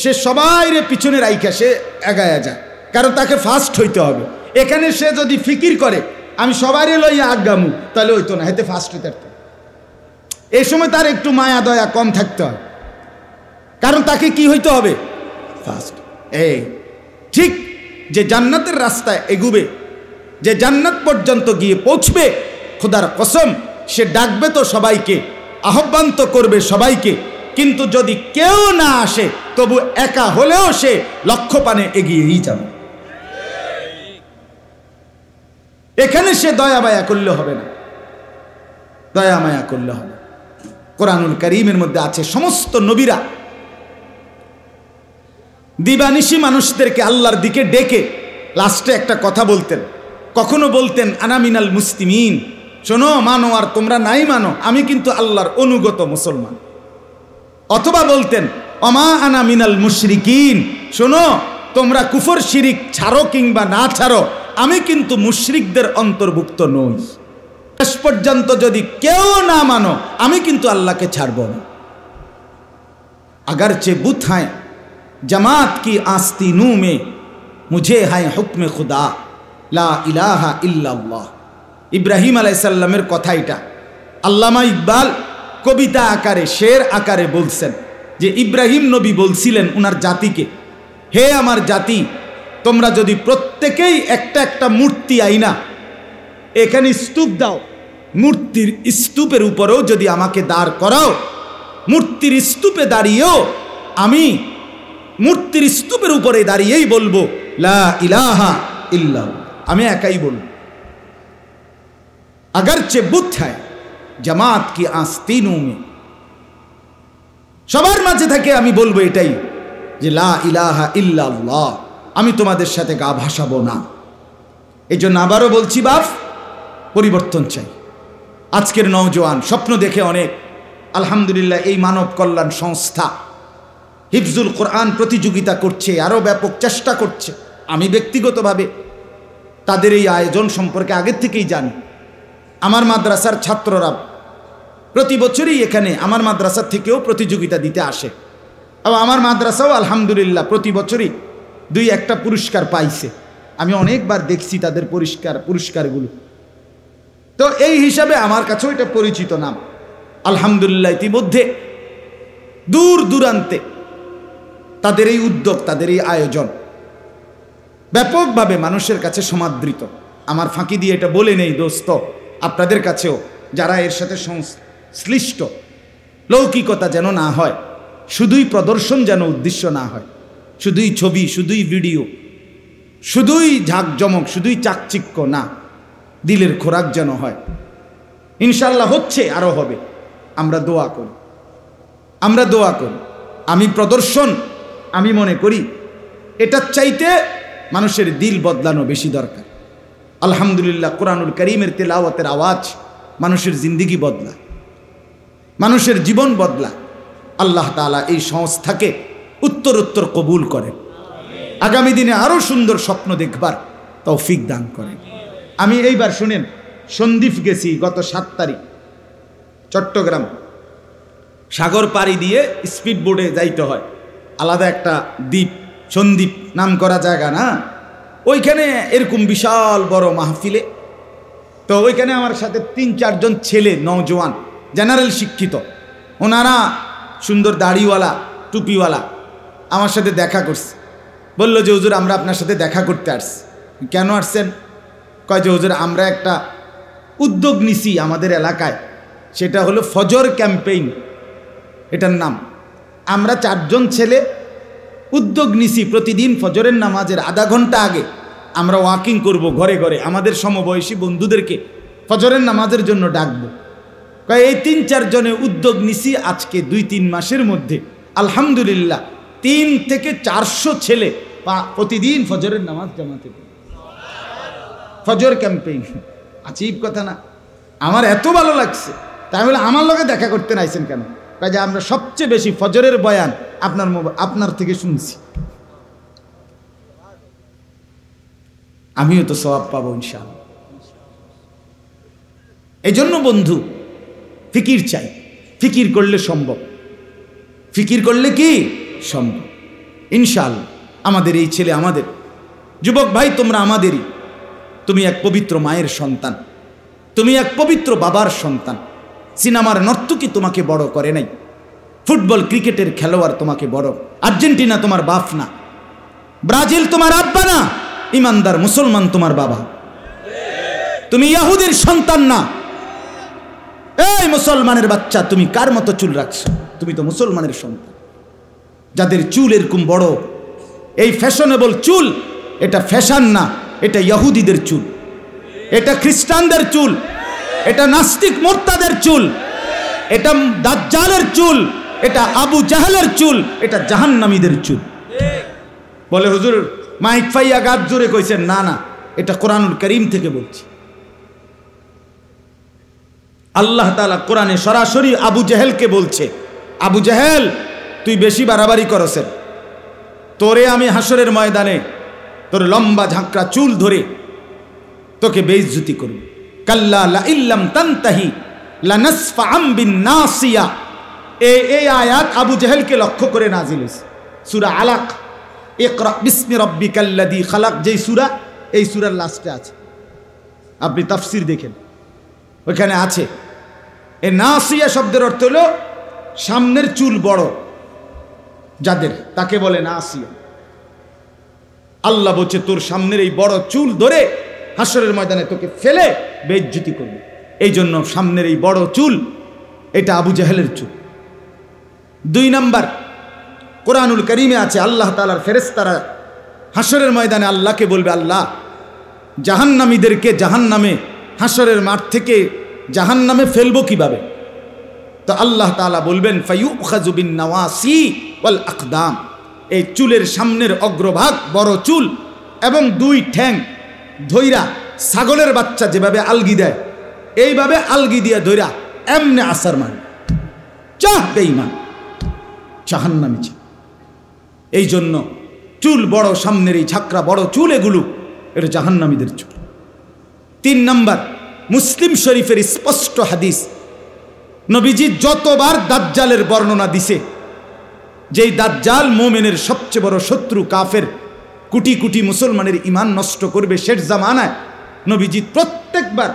সে সবাইরে পিছনে রাইখা সে এগায়া যায়, কারণ তাকে ফাস্ট হইতে হবে। এখানে সে যদি ফিকির করে আমি সবাইরে লইয়া আগামু, তাহলে হইতো না, হেতে ফাস্ট হইতে পারত। এই সময় তার একটু মায়া দয়া কম থাকতে হয়, কারণ তাকে কি হইতে হবে? ফাস্ট। ঠিক যে জান্নাতের রাস্তায় এগুবে, যে জান্নাত পর্যন্ত গিয়ে পৌঁছবে, খোদার কসম সে ডাকবে তো সবাইকে, আহ্বান তো করবে সবাইকে, কিন্তু যদি কেউ না আসে তবু একা হলেও সে লক্ষ্যপানে এগিয়েই যাবে। এখানে সে দয়া মায়া করলে হবে না, দয়া মায়া করলে হবে। কোরআনুল কারীমের মধ্যে আছে সমস্ত নবীরা দিবানিশি মানুষদেরকে আল্লাহর দিকে ডেকে লাস্টে একটা কথা বলতেন। কখনো বলতেন আনা মিনাল মুসলিমিন, শোনো মানো আর তোমরা নাই মানো, আমি কিন্তু আল্লাহর অনুগত মুসলমান। অথবা বলতেন অমা আনা মিনাল মুশরিকিন, শোনো তোমরা কুফর শিরিক ছাড়ো কিংবা না ছাড়ো, আমি কিন্তু মুশরিকদের অন্তর্ভুক্ত নই। শেষ পর্যন্ত যদি কেউ না মানো আমি কিন্তু আল্লাহকে ছাড়ব না। अगरचे बुत हैं जमात की आस्तीनों में, मुझे है हुक्म खुदा ला इलाहा इल्लल्लाह। ইব্রাহিম আলাইহিস সালামের কথা এটা আল্লামা ইকবাল কবিতা আকারে শের আকারে বলছেন যে ইব্রাহিম নবী বলছিলেন উনার জাতিকে, হে আমার জাতি, তোমরা যদি প্রত্যেকেই একটা একটা মূর্তি আইনা এখানে স্তূপ দাও, মূর্তির স্তূপের উপরেও যদি আমাকে দাঁড় করাও, মূর্তির স্তূপে দাঁড়িয়েও আমি মূর্তির স্তূপের উপরে দাঁড়িয়েই বলবো লা ইলাহা ইল্লাল্লাহ, আমি একাই বলবো। अगरचे बुत है जमात की आस्तीनों में, সবার মাঝে থেকে আমি বলবো এটাই যে লা ইলাহা ইল্লাল্লাহ, আমি তোমাদের সাথে গা ভাসাবো না। এই জন্য আবারও বলছি বাপ, পরিবর্তন চাই। আজকের নওজোয়ান স্বপ্ন দেখে অনেক, আলহামদুলিল্লাহ এই মানব কল্যাণ সংস্থা হিফজুল কোরআন প্রতিযোগিতা করছে, আরও ব্যাপক চেষ্টা করছে। আমি ব্যক্তিগতভাবে তাদের এই আয়োজন সম্পর্কে আগের থেকেই জানি। আমার মাদ্রাসার ছাত্ররা প্রতি বছরই এখানে আমার মাদ্রাসার থেকেও প্রতিযোগিতা দিতে আসে, এবং আমার মাদ্রাসাও আলহামদুলিল্লাহ প্রতি বছরই 2-1টা পুরস্কার পাইছে। আমি অনেকবার দেখছি তাদের পুরস্কারগুলো, তো এই হিসাবে আমার কাছেও এটা পরিচিত নাম। আলহামদুলিল্লাহ ইতিমধ্যে দূর দূরান্তে তাদের এই উদ্যোগ, তাদের এই আয়োজন ব্যাপকভাবে মানুষের কাছে সমাদৃত। আমার ফাঁকি দিয়ে এটা বলে নেই দোস্ত, আপনাদের কাছেও যারা এর সাথে সংশ্লিষ্ট, লৌকিকতা যেন না হয়, শুধুই প্রদর্শন যেন উদ্দেশ্য না হয়, শুধুই ছবি, শুধুই ভিডিও, শুধুই ঝাঁকজমক, শুধুই চাকচিক্য না, দিলের খোরাক যেন হয়। ইনশাল্লাহ হচ্ছে, আরও হবে। আমরা দোয়া করি, আমরা দোয়া করি। আমি প্রদর্শন, আমি মনে করি এটার চাইতে মানুষের দিল বদলানো বেশি দরকার। আলহামদুলিল্লাহ কোরআনুল কারীমের তেলাওয়াতের আওয়াজ মানুষের জিন্দিগি বদলায়, মানুষের জীবন বদলায়। আল্লাহ তাআলা এই সংস্থাকে উত্তরোত্তর কবুল করেন, আগামী দিনে আরও সুন্দর স্বপ্ন দেখবার তৌফিক দান করেন। আমি এইবার শুনেন, সন্দ্বীপ গেছি গত 7 তারিখ, চট্টগ্রাম সাগর পাড়ি দিয়ে স্পিড বোটে যাইতে হয়, আলাদা একটা দ্বীপ, সন্দ্বীপ নাম করা জায়গা না, ওইখানে এরকম বিশাল বড় মাহফিলে। তো ওইখানে আমার সাথে 3-4 জন ছেলে নওজোয়ান, জেনারেল শিক্ষিত, ওনারা সুন্দর দাড়িওয়ালা টুপিওয়ালা আমার সাথে দেখা করছে। বলল যে হুজুর আমরা আপনার সাথে দেখা করতে আসছি। কেন আসছেন? কয় যে হুজুর আমরা একটা উদ্যোগ নিছি আমাদের এলাকায়, সেটা হলো ফজর ক্যাম্পেইন, এটার নাম। আমরা 4 জন ছেলে উদ্যোগ নিছি, প্রতিদিন ফজরের নামাজের আধা ঘন্টা আগে আমরা ওয়াকিং করব, ঘরে ঘরে আমাদের সমবয়সী বন্ধুদেরকে ফজরের নামাজের জন্য ডাকবো। এই 3-4 জনে উদ্যোগ নিছি আজকে 2-3 মাসের মধ্যে আলহামদুলিল্লাহ 3 থেকে 400 ছেলে প্রতিদিন ফজরের নামাজ জামাতে। ফজর ক্যাম্পেইন, আজীব কথা না? আমার এত ভালো লাগছে, তাই বলে আমার লগে দেখা করতে নাইছেন কেন? কাজে আমরা সবচেয়ে বেশি ফজরের বয়ান আপনার থেকে শুনছি, আমিও তো সওয়াব পাবো ইনশাআল্লাহ। এই জন্য বন্ধু ফিকির চাই, ফিকির করলে সম্ভব, ফিকির করলে কি সম্ভব ইনশাআল্লাহ। আমাদের এই ছেলে, আমাদের যুবক ভাই, তোমরা আমাদেরই। তুমি এক পবিত্র মায়ের সন্তান, তুমি এক পবিত্র বাবার সন্তান। সিনেমার নর্তকী তোমাকে বড় করে নাই, ফুটবল ক্রিকেটের খেলোয়াড় তোমাকে বড়। আর্জেন্টিনা তোমার বাপ না, ব্রাজিল তোমার আব্বা না, ইমানদার মুসলমান তোমার বাবা। তুমি ইহুদির সন্তান না। এই মুসলমানের বাচ্চা, তুমি কার মতো চুল রাখছো? তুমি তো মুসলমানের সন্তান। যাদের চুল এরকম বড়, এই ফ্যাশনেবল চুল, এটা ফ্যাশন না, এটা ইহুদিদের চুল, এটা খ্রিস্টানদের চুল, এটা নাস্তিক মোরতাদের চুল, এটা দাজ্জালের চুল, এটা আবু জাহেলের চুল, এটা জাহান্নামীদের চুল। বলে হুজুর মাইক ফাইয়া গাছ জোরে কইছেন। না না, এটা কোরআনুল কারীম থেকে বলছি। আল্লাহ তাআলা কোরআনে সরাসরি আবু জাহেলকে বলছে, আবু জাহেল তুই বেশি বাড়াবাড়ি করছেন, তোরে আমি হাসরের ময়দানে তোর লম্বা ঝাঁকড়া চুল ধরে তোকে বেইজ্জতি করব। কাল্লা লা ইল্লাম তানতাহি লানাসফাআম বিন নাসিয়া। এই আয়াত আবু জাহেলকে লক্ষ্য করে নাজিল হয়েছে। সূরা আলাক, ইকরা বিসমি রাব্বিকাল্লাযী খালাক, যেই সূরা, এই সূরার লাস্টে আছে। আপনি তাফসীর দেখেন, ওখানে আছে। এই নাসিয়া শব্দের অর্থ হলো সামনের চুল বড় যাদের, তাকে বলে নাসিয়া। আল্লাহ বলছে তোর সামনের এই বড় চুল ধরে হাসরের ময়দানে তোকে ফেলে বেইজ্জতি করবে। এই জন্য সামনের এই বড় চুল, এটা আবু জাহেলের চুল। 2 নাম্বার, কোরআনুল কারীমে আছে আল্লাহ তাআলার ফেরেশতারা হাসরের ময়দানে আল্লাহকে বলবে, আল্লাহ জাহান্নামীদেরকে জাহান্নামে, হাসরের মাঠ থেকে জাহান্নামে ফেলবো কিভাবে? তো আল্লাহ তাআলা বলবেন ফায়ুখাযু বিন নাওয়াসি ওয়াল আকদাম। এই চুলের সামনের অগ্রভাগ বড় চুল এবং 2 ঠ্যাং ধইরা, ছাগলের বাচ্চা যেভাবে আলগি দেয় এইভাবে আলগি দিয়ে ধইরা এমনে আসার মান চাহ বেঈমান জাহান্নামী। এই জন্য চুল বড়, সামনের এই ঝাঁকড়া বড় চুল, এগুলো এটা জাহান্নামীদের চুল। 3 নাম্বার, মুসলিম শরীফের স্পষ্ট হাদিস, নবীজি যতবার দাজ্জালের বর্ণনা দিছে, যেই দাজ্জাল মুমিনের সবচেয়ে বড় শত্রু, কাফের, কোটি কোটি মুসলমানের ঈমান নষ্ট করবে শেষ জামানায়, নবীজি প্রত্যেকবার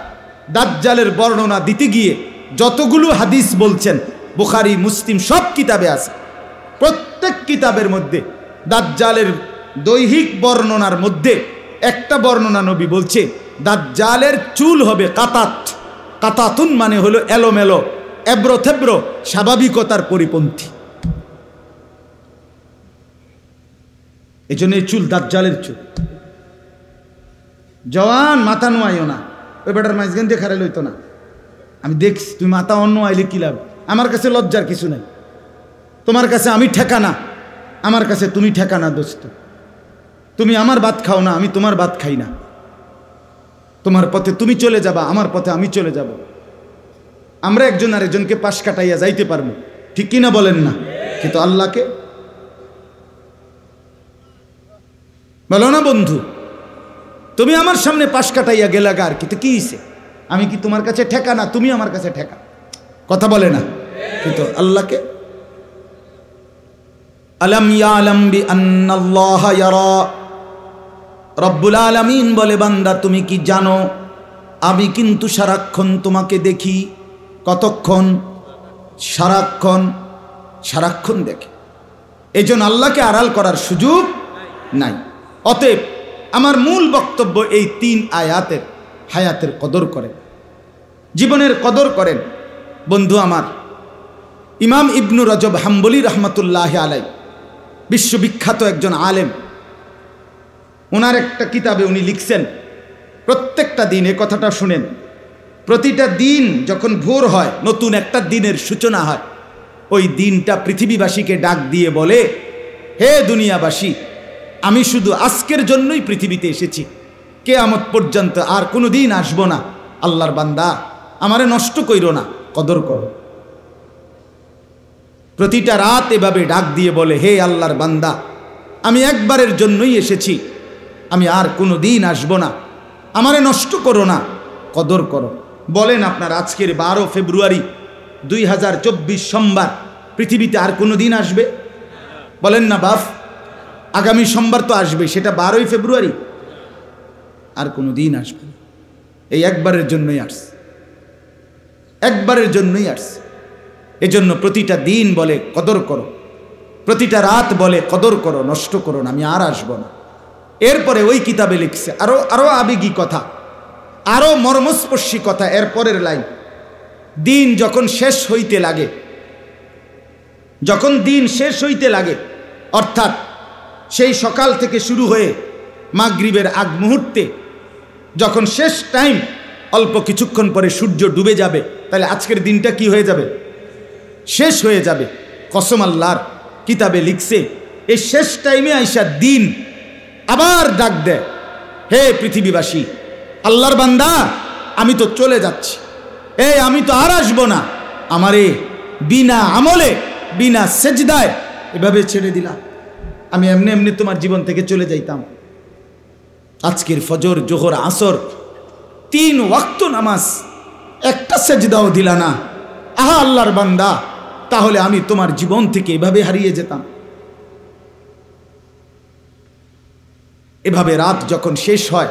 দাজ্জালের বর্ণনা দিতে গিয়ে যতগুলো হাদিস বলছেন, বুখারী মুসলিম সব কিতাবে আছে, প্রত্যেক কিতাবের মধ্যে দাজ্জালের দৈহিক বর্ণনার মধ্যে একটা বর্ণনা নবী বলছে দাজ্জালের চুল হবে কাতাত। কাতাতুন মানে হলো এলোমেলো, এব্রো থেব্রো, স্বাভাবিকতার পরিপন্থী। এই জন্য এই চুল দাজ্জালের চুল। জওয়ান মাথা নোয়াইও না, ওই বেটার মাঝখান দিয়ে খারাই লইতো না। আমি দেখছি তুমি মাথা অন্য আইলে কি লাভ? আমার কাছে লজ্জার কিছু নাই। তোমার কাছে আমি ঠেকানা, আমার কাছে তুমি ঠেকানা। দোস্ত, তুমি আমার ভাত খাও না, আমি তোমার ভাত খাই না। তোমার পথে তুমি চলে যাবা, আমার পথে আমি চলে যাব। আমরা একজন আরেকজনকে পাশ কাটাইয়া যাইতে পারবো, ঠিক কিনা বলেন না? কিন্তু আল্লাহকে বলো না বন্ধু, তুমি আমার সামনে পাশ কাটাইয়া গেলা গার, কিন্তু কি হইছে? আমি কি তোমার কাছে ঠেকা না? তুমি আমার কাছে ঠেকা, কথা বলে না? কিন্তু আল্লাহকে আলাম ইয়ালাম বিআন্নাল্লাহা ইয়ারা, রব্বুল আলামিন বলে বান্দা তুমি কি জানো আমি কিন্তু সারাক্ষণ তোমাকে দেখি। কতক্ষণ? সারাক্ষণ, সারাক্ষণ দেখে। এই জন্য আল্লাহকে আড়াল করার সুযোগ নাই। অতএব আমার মূল বক্তব্য এই 3 আয়াতের হায়াতের কদর করেন, জীবনের কদর করেন। বন্ধু আমার, ইমাম ইবনু রজব হাম্বলি রহমতুল্লাহ আলাই বিশ্ববিখ্যাত একজন আলেম, ওনার একটা কিতাবে উনি লিখছেন প্রত্যেকটা দিন, এ কথাটা শুনেন, প্রতিটা দিন যখন ভোর হয় নতুন একটা দিনের সূচনা হয়, ওই দিনটা পৃথিবীবাসীকে ডাক দিয়ে বলে, হে দুনিয়াবাসী, আমি শুধু আজকের জন্যই পৃথিবীতে এসেছি, কিয়ামত পর্যন্ত আর কোনো দিন আসবো না। আল্লাহর বান্দা, আমারে নষ্ট কইরো না, কদর করো। প্রতিটা রাত এভাবে ডাক দিয়ে বলে, হে আল্লাহর বান্দা, আমি একবারের জন্যই এসেছি, আমি আর কোনো দিন আসবো না, আমারে নষ্ট করো না, কদর করো। বলেন আপনার আজকের 12 ফেব্রুয়ারি 2024 সোমবার পৃথিবীতে আর কোনো দিন আসবে? বলেন না বাপ, আগামী সোমবার তো আসবে, সেটা 12ই ফেব্রুয়ারি, আর কোনো দিন আসবে? এই একবারের জন্যই আসছে, একবারের জন্যই আসছে। এজন্য প্রতিটা দিন বলে কদর করো, প্রতিটা রাত বলে কদর করো, নষ্ট করো না, আমি আর আসবো না। এরপরে ওই কিতাবে লিখছে আরো আবেগী কথা, আরো মর্মস্পর্শী কথা। এরপরের লাইন, দিন যখন শেষ হইতে লাগে, যখন দিন শেষ হইতে লাগে, অর্থাৎ সেই সকাল থেকে শুরু হয়ে মাগরিবের আগ মুহূর্তে যখন শেষ টাইম, অল্প কিছুক্ষণ পরে সূর্য ডুবে যাবে, তাহলে আজকের দিনটা কি হয়ে যাবে? শেষ হয়ে যাবে। কসম আল্লাহর, কিতাবে লিখছে এই শেষ টাইমে আইসা দিন আবার ডাক দেয়, হে পৃথিবীবাসী, আল্লাহর বান্দা, আমি তো চলে যাচ্ছি, আমি তো আর আসবো না, আমারে বিনা আমলে বিনা সেজদায় এভাবে ছেড়ে দিলাম, আমি এমনি এমনি তোমার জীবন থেকে চলে যাইতাম। আজকের ফজর, জোহর, আসর 3 ওয়াক্ত নামাজ, একটা সেজদাও দিলা না, আহা আল্লাহর বান্দা, তাহলে আমি তোমার জীবন থেকে এভাবে হারিয়ে যেতাম। এভাবে রাত যখন শেষ হয়,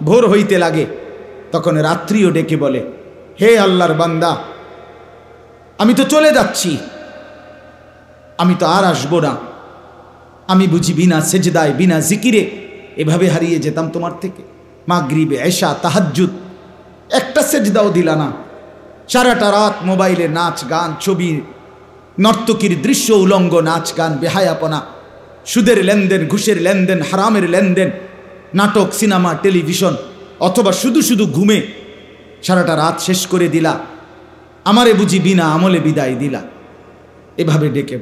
ভোর হইতে লাগে, তখন রাত্রিও ডেকে বলে, হে আল্লাহর বান্দা, আমি তো চলে যাচ্ছি, আমি তো আর আসবো না, আমি বুঝি বিনা সেজদায় বিনা জিকিরে এভাবে হারিয়ে যেতাম তোমার থেকে। মাগরিবে, এশা, তাহাজ্জুদ একটা সেজদাও দিলা না, সারাটা রাত মোবাইলে নাচ গান, ছবি, নর্তকীর দৃশ্য, উলঙ্গ নাচ গান, বেহায়াপনা, সুদের লেনদেন, ঘুষের লেনদেন, হারামের লেনদেন, নাটক, সিনেমা, টেলিভিশন, অথবা শুধু শুধু ঘুমে সারাটা রাত শেষ করে দিলা, আমারে বুঝি বিনা আমলে বিদায় দিলা। এভাবে ডেকে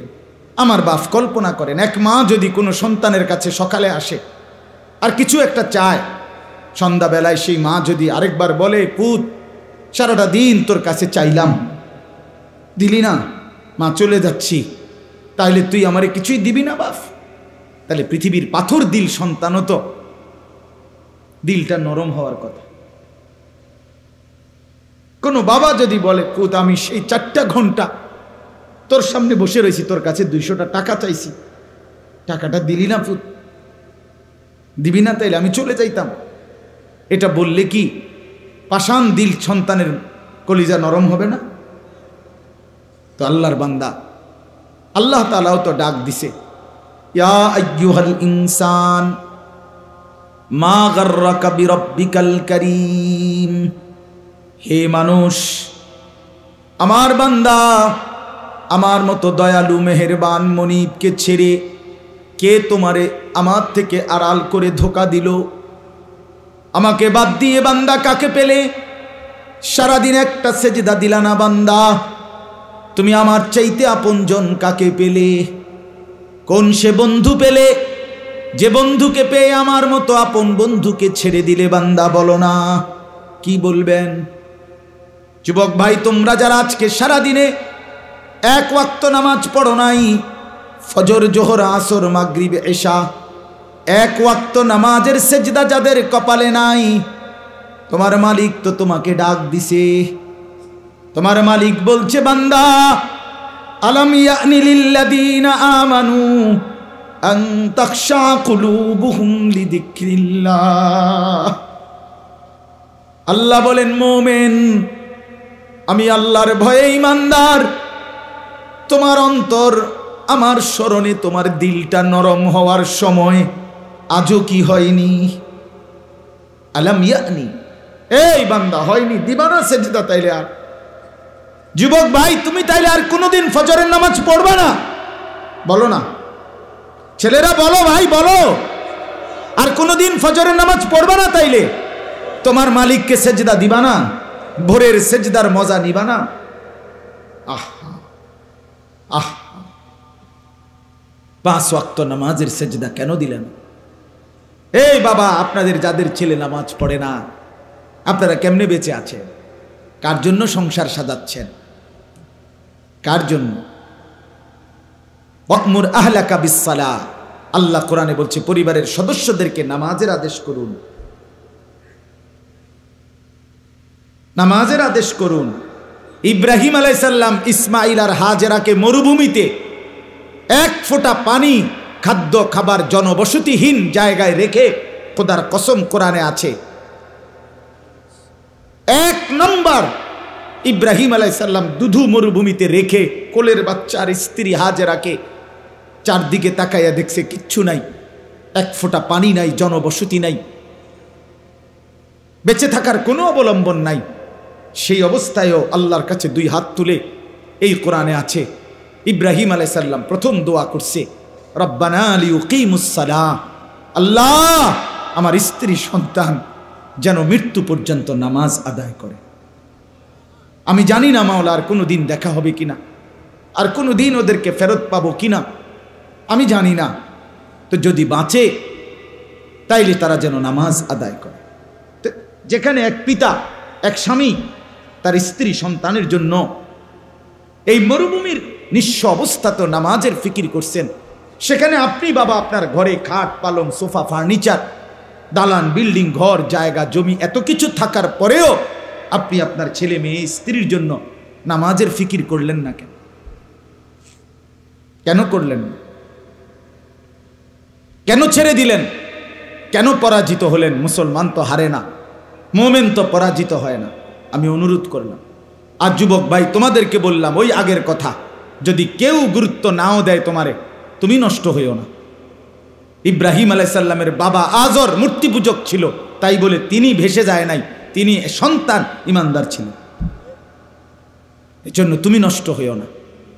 আমার বাপ, কল্পনা করেন, এক মা যদি কোনো সন্তানের কাছে সকালে আসে আর কিছু একটা চায়, সন্ধ্যাবেলায় সেই মা যদি আরেকবার বলে, পুত, সারাটা দিন তোর কাছে চাইলাম, দিলি না, মা চলে যাচ্ছি, তাহলে তুই আমারে কিছুই দিবি না বাপ? তাহলে পৃথিবীর পাথর দিল সন্তানও তো দিলটা নরম হওয়ার কথা। কোনো বাবা যদি বলে, পুত, আমি সেই 4টা ঘন্টা তোর সামনে বসে রয়েছি, তোর কাছে 200টা টাকা চাইছি, টাকাটা দিলি না পুত, দিবি না, তাইলে আমি চলে যাইতাম। এটা বললে কি পাষাণ দিল সন্তানের কলিজা নরম হবে না? তো আল্লাহর বান্দা, আল্লাহ তাআলাও তো ডাক দিছে, ইয়া আইয়ুহাল ইনসান মা গাররাকা বিরাব্বিকাল কারীম, হে মানুষ, আমার বান্দা, আমার মতো দয়ালু মেহেরবান মনিবকে ছেড়ে কে তোমারে আমার থেকে আড়াল করে ধোকা দিল? আমাকে বাদ দিয়ে বান্দা কাকে পেলে? সারাদিন একটা সেজদা দিলা না বান্দা, তুমি আমার চাইতে আপনজন কাকে পেলে? কোন সে বন্ধু পেলে যে বন্ধুকে পেয়ে আমার মতো আপন বন্ধুকে ছেড়ে দিলে? বান্দা বলো না, কি বলবেন? যুবক ভাই, তোমরা যারা আজকে সারাদিনে 1 ওয়াক্ত নামাজ পড়ো নাই, ফজর, জোহর, আসর, মাগরিব, এশা, 1 ওয়াক্ত নামাজের সেজদা যাদের কপালে নাই, তোমার মালিক তো তোমাকে ডাক দিছে। তোমার মালিক বলছে, বান্দা, আলাম ইয়ানি লিল্লাযীনা আমানু আন তাখশা কুলুবুহুম লিযিকরিল্লাহ। আল্লাহ বলেন, মোমেন, আমি আল্লাহর ভয়ে ঈমানদার, তোমার অন্তর আমার স্মরণে, তোমার দিলটা নরম হওয়ার সময় আজও কি হয়নি? আলাম ইয়ানি, এই বান্দা হয়নি, দিবা না সেজদা তাইলে আর? যুবক ভাই, তুমি তাইলে আর কোনোদিন ফজরের নামাজ পড়বে না? বলো না ছেলেরা, বলো ভাই, বলো, আর কোনোদিন ফজরের নামাজ পড়বে না তাইলে? তোমার মালিককে সেজদা দিবা না? ভোরের সেজদার মজা নিবা না? আহ আহ, 5 ওয়াক্ত নামাজের সেজদা কেন দিলেন? এই বাবা, আপনাদের যাদের ছেলে নামাজ পড়ে না, আপনারা কেমনে বেঁচে আছেন? কার জন্য সংসার সাজাচ্ছেন? কার জন্য? ওয়া'মুর আহলাকা বিস-সালাহ, আল্লাহ কোরআনে বলছে পরিবারের সদস্যদেরকে নামাজের আদেশ করুন, নামাজের আদেশ করুন। ইব্রাহিম আলাইহিস সালাম ইসমাইল আর হাজেরাকে মরুভূমিতে এক ফোঁটা পানি, খাদ্য খাবার জনবসতিহীন জায়গায় রেখে, খোদার কসম কোরআনে আছে, 1 নম্বর ইব্রাহিম আলাইহিস সালাম দুধু মরুভূমিতে রেখে কোলের বাচ্চার স্ত্রী হাজেরাকে চারদিকে তাকাইয়া দেখছে কিচ্ছু নাই, 1 ফোঁটা পানি নাই, জনবসতি নাই, বেঁচে থাকার কোনো অবলম্বন নাই। সেই অবস্থায়ও আল্লাহর কাছে 2 হাত তুলে, এই কোরআনে আছে, ইব্রাহিম আলাইহিস সালাম প্রথম দোয়া করছে, রব্বানা লিউকিমুস সালাহ, আল্লাহ আমার স্ত্রী সন্তান যেন মৃত্যু পর্যন্ত নামাজ আদায় করে। আমি জানি না মাওলা আর কোনো দিন দেখা হবে কিনা, আর কোনো দিন ওদেরকে ফেরত পাবো কিনা, আমি জানি না। তো যদি বাঁচে তাইলে তারা যেন নামাজ আদায় করে। যেখানে এক পিতা, এক স্বামী তার স্ত্রী সন্তানের জন্য এই মরুভূমির নিঃস্ব অবস্থাতেও নামাজের ফিকির করছেন, সেখানে আপনি বাবা আপনার ঘরে খাট পালং সোফা ফার্নিচার দালান বিল্ডিং ঘর জায়গা জমি এত কিছু থাকার পরেও আপনি আপনার ছেলে মেয়ে স্ত্রীর জন্য নামাজের ফিকির করলেন না কেন? কেন করলেন না? কেন ছেড়ে দিলেন? কেন পরাজিত হলেন? মুসলমান তো হারে না, মোমেন তো পরাজিত হয় না। আমি অনুরোধ করলাম, আর যুবক ভাই তোমাদেরকে বললাম ওই আগের কথা, যদি কেউ গুরুত্ব নাও দেয় তোমারে, তুমি নষ্ট হইও না। ইব্রাহিম আলাইহিস সালামের বাবা আজর মূর্তি পূজক ছিল, তাই বলে তিনি ভেসে যায় নাই, তিনি সন্তান ইমানদার ছিলেন। এজন্য তুমি নষ্ট হইও না।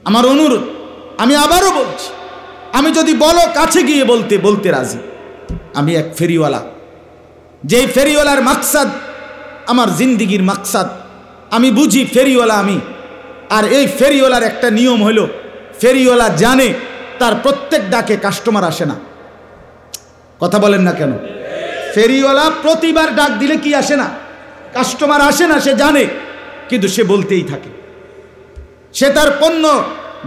আমার অনুরোধ, আমি আবারও বলছি, আমি যদি বলো কাছে গিয়ে বলতে বলতে রাজি। আমি এক ফেরিওয়ালা, যেই ফেরিওয়ালার মাকসাদ আমার জিন্দিগির মাকসাদ, আমি বুঝি ফেরিওয়ালা আমি। আর এই ফেরিওয়ালার একটা নিয়ম হলো, ফেরিওয়ালা জানে তার প্রত্যেক ডাকে কাস্টমার আসে না। কথা বলেন না কেন? ফেরিওয়ালা প্রতিবার ডাক দিলে কি আসে না? কাস্টমার আসে না, সে জানে, কিন্তু সে বলতেই থাকে, সে তার পণ্য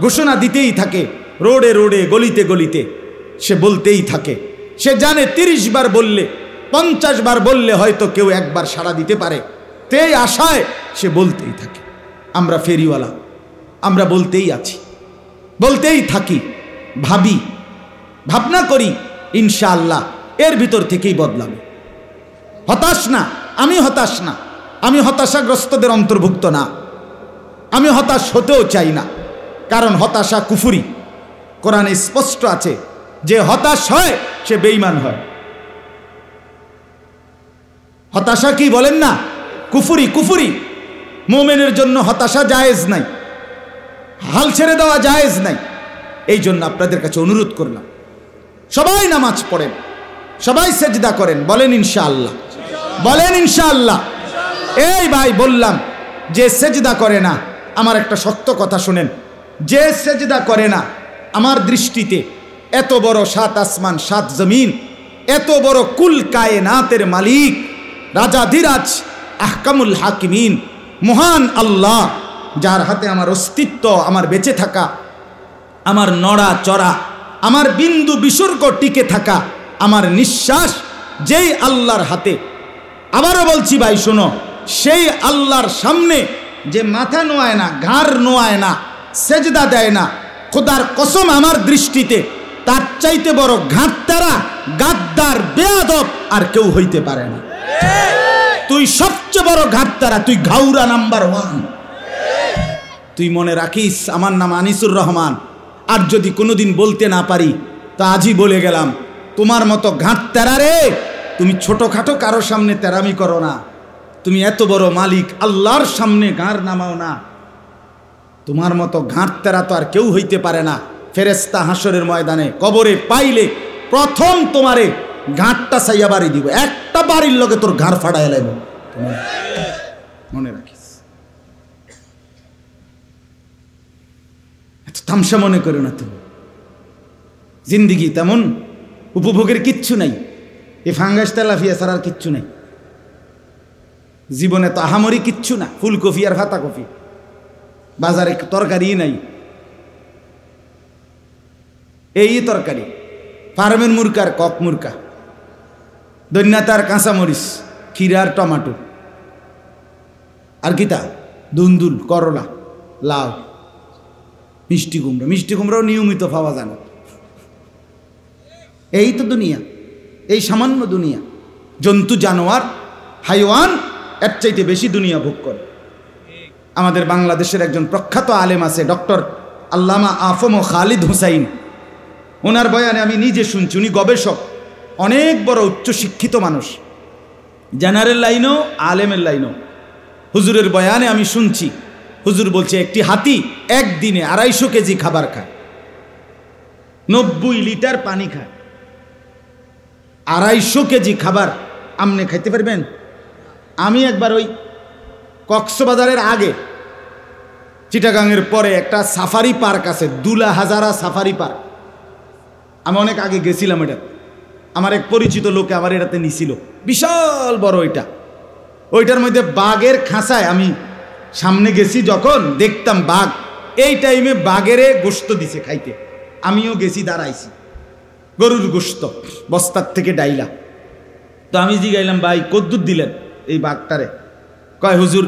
ঘোষণা দিতেই থাকে, রোডে রোডে গলিতে গলিতে সে বলতেই থাকে। সে জানে 30 বার বললে 50 বার বললে হয়তো কেউ একবার সাড়া দিতে পারে, তেই আশায় সে বলতেই থাকে। আমরা ফেরিওয়ালা, আমরা বলতেই আছি, বলতেই থাকি, ভাবি, ভাবনা করি, ইনশাআল্লাহ এর ভিতর থেকেই বদলাবে। হতাশ না, আমি হতাশ না, আমি হতাশাগ্রস্তদের অন্তর্ভুক্ত না, আমি হতাশ হতেও চাই না, কারণ হতাশা কুফরি। কোরআনে স্পষ্ট আছে, যে হতাশ হয় সে বেঈমান হয়। হতাশা কি বলেন না? কুফরি, কুফরি। মুমিনের জন্য হতাশা জায়েজ নাই, হাল ছেড়ে দেওয়া জায়েজ নাই। এই জন্য আপনাদের কাছে অনুরোধ করলাম, সবাই নামাজ পড়েন, সবাই সেজদা করেন, বলেন ইনশাআল্লাহ, বলেন ইনশাআল্লাহ। এই ভাই বললাম, যে সেজদা করে না, আমার একটা শক্ত কথা শুনেন, যে সেজদা করে না, আমার দৃষ্টিতে এত বড় 7 আসমান 7 জমিন, এত বড় কুল কায়নাতের মালিক, রাজাধিরাজ, আহকামুল হাকিমিন, মহান আল্লাহ, যার হাতে আমার অস্তিত্ব, আমার বেঁচে থাকা, আমার নড়া চড়া, আমার বিন্দু বিসর্গ টিকে থাকা, আমার নিঃশ্বাস যেই আল্লাহর হাতে। আবারও বলছি ভাই শোনো, সেই আল্লাহর সামনে যে মাথা নোয়ায় না, ঘাড় নোয়ায় না, সেজদা দেয় না, খোদার কসম আমার দৃষ্টিতে তার চাইতে বড় ঘাটতারা, গাদ্দার, বেয়াদব আর কেউ হইতে পারে না। তুই সবচেয়ে বড় ঘাটতারা, তুই ঘাউরা নাম্বার 1। তুই মনে রাখিস, আমার নাম আনিসুর রহমান, আর যদি কোনোদিন বলতে না পারি তো আজই বলে গেলাম, তোমার মতো ঘাট তেরা রে, তুমি ছোটখাটো কারো সামনে তেরামি করো না, তুমি এত বড় মালিক আল্লাহর সামনে ঘাড় নামাও না। তোমার মতো ঘাট তেরা তো আর কেউ হইতে পারে না। ফেরেশতা হাসরের ময়দানে কবরে পাইলে প্রথম তোমারে ঘাটটা চাইয়া বাড়ি দিব, একটা বাড়ির লগে তোর ঘাড় ফাড়াইয়া লাইব। মনে রাখিস, এত তামসা মনে করো না তুমি। জিন্দিগি তেমন উপভোগের কিচ্ছু নাই, এই ফাঙ্গাস তেলাফিয়া ছাড়া আর কিচ্ছু নাই জীবনে। তো আহামরি কিচ্ছু না, ফুলকপি আর ভাতা কপি, বাজারে তরকারি নাই, এই তরকারি। ফার্মের মুরকার কক মুরকা, দৈন্যাতার কাঁচামরিচ, ক্ষীরার টমাটো, আর কিতা দুন্দুল, করলা, লাউ, মিষ্টি কুমড়া। মিষ্টি কুমড়াও নিয়মিত পাওয়া যায় না। এই তো দুনিয়া, এই সামান্য দুনিয়া। জন্তু জানোয়ার হাইওয়ান এর চাইতে বেশি দুনিয়া ভোগ করে। আমাদের বাংলাদেশের একজন প্রখ্যাত আলেম আছে, ডক্টর আল্লামা আফম খালিদ হুসাইন। ওনার বয়ানে আমি নিজে শুনছি, উনি গবেষক, অনেক বড় উচ্চশিক্ষিত মানুষ, জেনারেল লাইনও আলেমের লাইনও। হুজুরের বয়ানে আমি শুনছি, হুজুর বলছে একটি হাতি একদিনে 250 কেজি খাবার খায়, 90 লিটার পানি খায়। 250 কেজি খাবার আপনি খাইতে পারবেন? আমি একবার ওই কক্সবাজারের আগে চিটাগাংয়ের পরে একটা সাফারি পার্ক আছে, দুলা হাজারা সাফারি পার্ক। আমি অনেক আগে গেছিলাম, এটা আমার এক পরিচিত লোকে আমার এটাতে নিছিল, বিশাল বড় ওইটা। ওইটার মধ্যে বাঘের খাঁচায় আমি সামনে গেছি, যখন দেখতাম বাঘ, এই টাইমে বাঘেরে গোশত দিছে খাইতে। আমিও গেছি, দাঁড়াইছি, গরুর গোশত বস্তার থেকে ডাইলা। তো আমি জিগাইলাম, ভাই কদ্দুর দিলেন এই বাঘটারে? কয় হুজুর,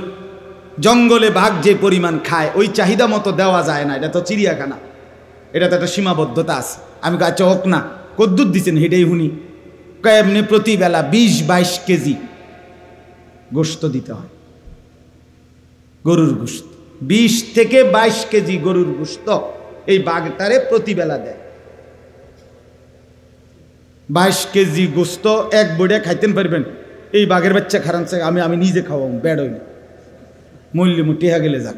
জঙ্গলে বাঘ যে পরিমাণ খায় ওই চাহিদা মতো দেওয়া যায় না, এটা তো চিড়িয়াখানা, এটা তো একটা সীমাবদ্ধতা আছে। আমি কাছে হোক না, কদ্দুর দিচ্ছেন হেঁটেই হুনি। কয় এমনি প্রতি বেলা 20-22 কেজি গোশত দিতে হয়, গরুর গোশত। 20 থেকে 22 কেজি গরুর গোশত এই বাঘটারে প্রতিবেলা দেয়। 22 কেজি গোশত এক বইটা খাইতেন পারবেন? এই বাঘের বাচ্চা খারানছে, আমি নিজে খাওয়াম, বেড হইলে মূল্য টেহা গেলে যাক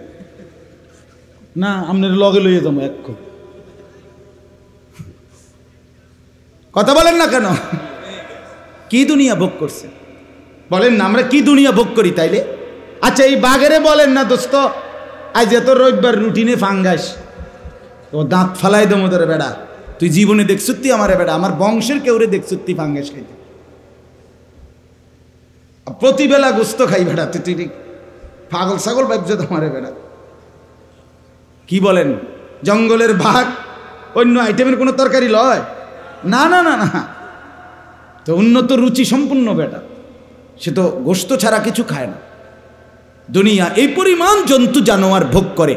না, আপনার লগে লইয়ে যাবো এক। কথা বলেন না কেন? কি দুনিয়া ভোগ করছে বলেন না, আমরা কি দুনিয়া ভোগ করি তাইলে? আচ্ছা এই বাঘেরে বলেন না, দোস্ত আজ এত রবিবার রুটিনে ফাঙ্গাস, তো দাঁত ফালাই দেবো তোর বেড়া, তুই জীবনে দেখছুত্তি আমার বেড়া, আমার বংশের কেউরে দেখছুত্তি ফাঙ্গাস খাইতে, প্রতিবেলা গোস্ত খাই বেড়া, তুই পাগল ছাগল বাজ্য তোমার বেড়া। কি বলেন? জঙ্গলের বাঘ অন্য আইটেমের কোনো তরকারি লয় না, না না না, তো উন্নত রুচি সম্পূর্ণ বেটা, সে তো গোস্ত ছাড়া কিছু খায় না। দুনিয়া এই পরিমাণ জন্তু জানোয়ার ভোগ করে,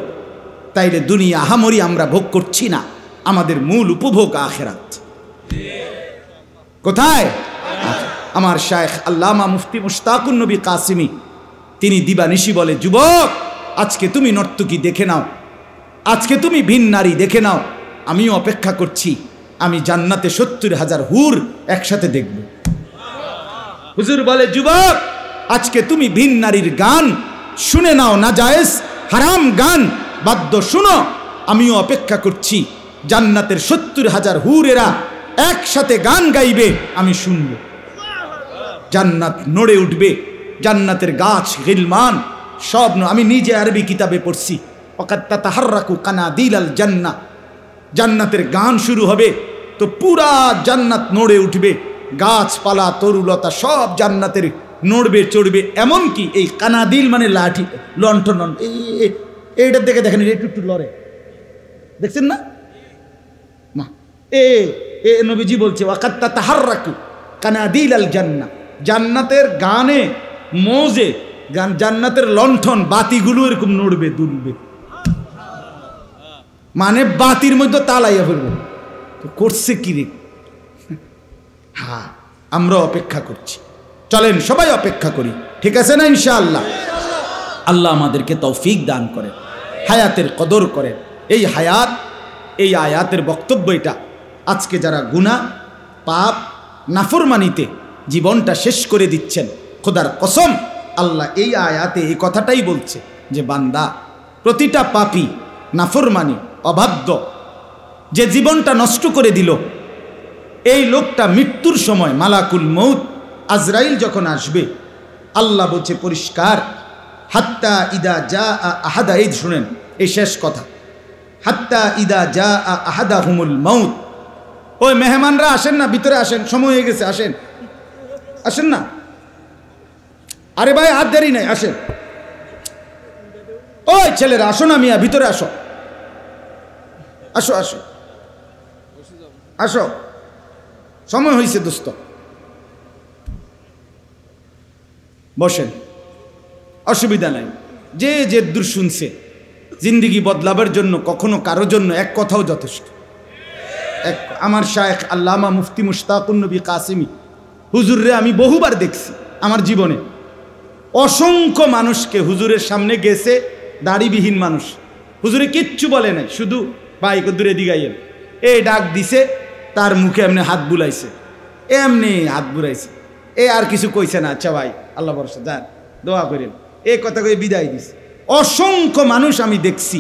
তাইলে দুনিয়া আহামরি আমরা ভোগ করছি না, আমাদের মূল উপভোগ আখিরাত। কোথায়? আমার শায়েখ আল্লামা মুফতি মুশতাকুন নবী কাসিমি তিনি দিবানিশি বলে, যুবক আজকে তুমি নর্তকী দেখে নাও, আজকে তুমি ভিন নারী দেখে নাও, আমিও অপেক্ষা করছি, আমি জান্নাতে 70,000 হুর একসাথে দেখব। হুজুর বলে, যুবক আজকে তুমি ভিন নারীর গান শুনে নাও, না জায়েজ হারাম গান বাদ্য শুনো, আমিও অপেক্ষা করছি, জান্নাতের 70,000 হুরেরা একসাথে গান গাইবে, আমি শুনব। জান্নাত নড়ে উঠবে, জান্নাতের গাছ গিলমান সব। আমি নিজে আরবি কিতাবে পড়ছি, ওয়াকাদ তাতাহাররাকু কানাদিলাল জান্নাহ, জান্নাতের গান শুরু হবে তো পুরা জান্নাত নড়ে উঠবে, গাছপালা তরুলতা সব জান্নাতের নড়বে চড়বে। এমনকি এই কানাদিল মানে লাঠি, লণ্ঠন, এইটার দেখে দেখেন একটু একটু লড়ে, দেখছেন না মা? এ নবীজি বলছে, ওয়াকাদ তাতাহাররাকু কানাদিলাল জান্নাহ, জান্নাতের গানে মৌজে জান্নাতের লণ্ঠন বাতিগুলো এরকম নড়বে দুলবে, মানে বাতির মধ্যে তালাইয়া ফেলবে। তো করছে কি রে? হ্যাঁ, আমরা অপেক্ষা করছি, চলেন সবাই অপেক্ষা করি, ঠিক আছে না? ইনশাআল্লাহ আল্লাহ আমাদেরকে তৌফিক দান করে, হায়াতের কদর করে। এই হায়াত, এই আয়াতের বক্তব্য এটা। আজকে যারা গুনাহ পাপ নাফরমানিতে জীবনটা শেষ করে দিচ্ছেন। খোদার কসম, আল্লাহ এই আয়াতে এই কথাটাই বলছে যে বান্দা, প্রতিটা পাপী নাফরমানি অবাধ্য যে জীবনটা নষ্ট করে দিল, এই লোকটা মৃত্যুর সময় মালাকুল মউত আজরাইল যখন আসবে, আল্লাহ বলছে পরিষ্কার, হাত্তা ইদা জা আহাদা, এই শুনেন এই শেষ কথা, হাত্তা ইদা জা আহাদাহুমুল মউত। ওই মেহমানরা আসেন না, ভিতরে আসেন, সময় হয়ে গেছে, আসেন আসেন না। আরে ভাই আর দেরি নাই, আসেন। ওই ছেলেরা আসো না মিয়া, ভিতরে আসো, আসো আসো আসো, সময় হয়েছে দোস্ত, বসেন, অসুবিধা নাই। যে যে দূর শুনছে, জিন্দিগি বদলাবার জন্য কখনো কারো জন্য এক কথাও যথেষ্ট। আমার শায়েখ আল্লামা মুফতি মুশতাকুন নবী কাসিমি হুজুররে আমি বহুবার দেখছি আমার জীবনে। অসংখ্য মানুষকে হুজুরের সামনে গেছে, দাড়িবিহীন মানুষ, হুজুরে কিচ্ছু বলে নাই, শুধু বাইক দূরে দিগাইয়েন, এই ডাক দিছে, তার মুখে এমনি হাত বুলাইছে, এমনি হাত বুলাইছে, এ আর কিছু কইছে না, আচ্ছা ভাই আল্লাহ ভরসা যান দোয়া করেন, এই কথা কয়ে বিদায় দিছে। অসংখ্য মানুষ আমি দেখছি,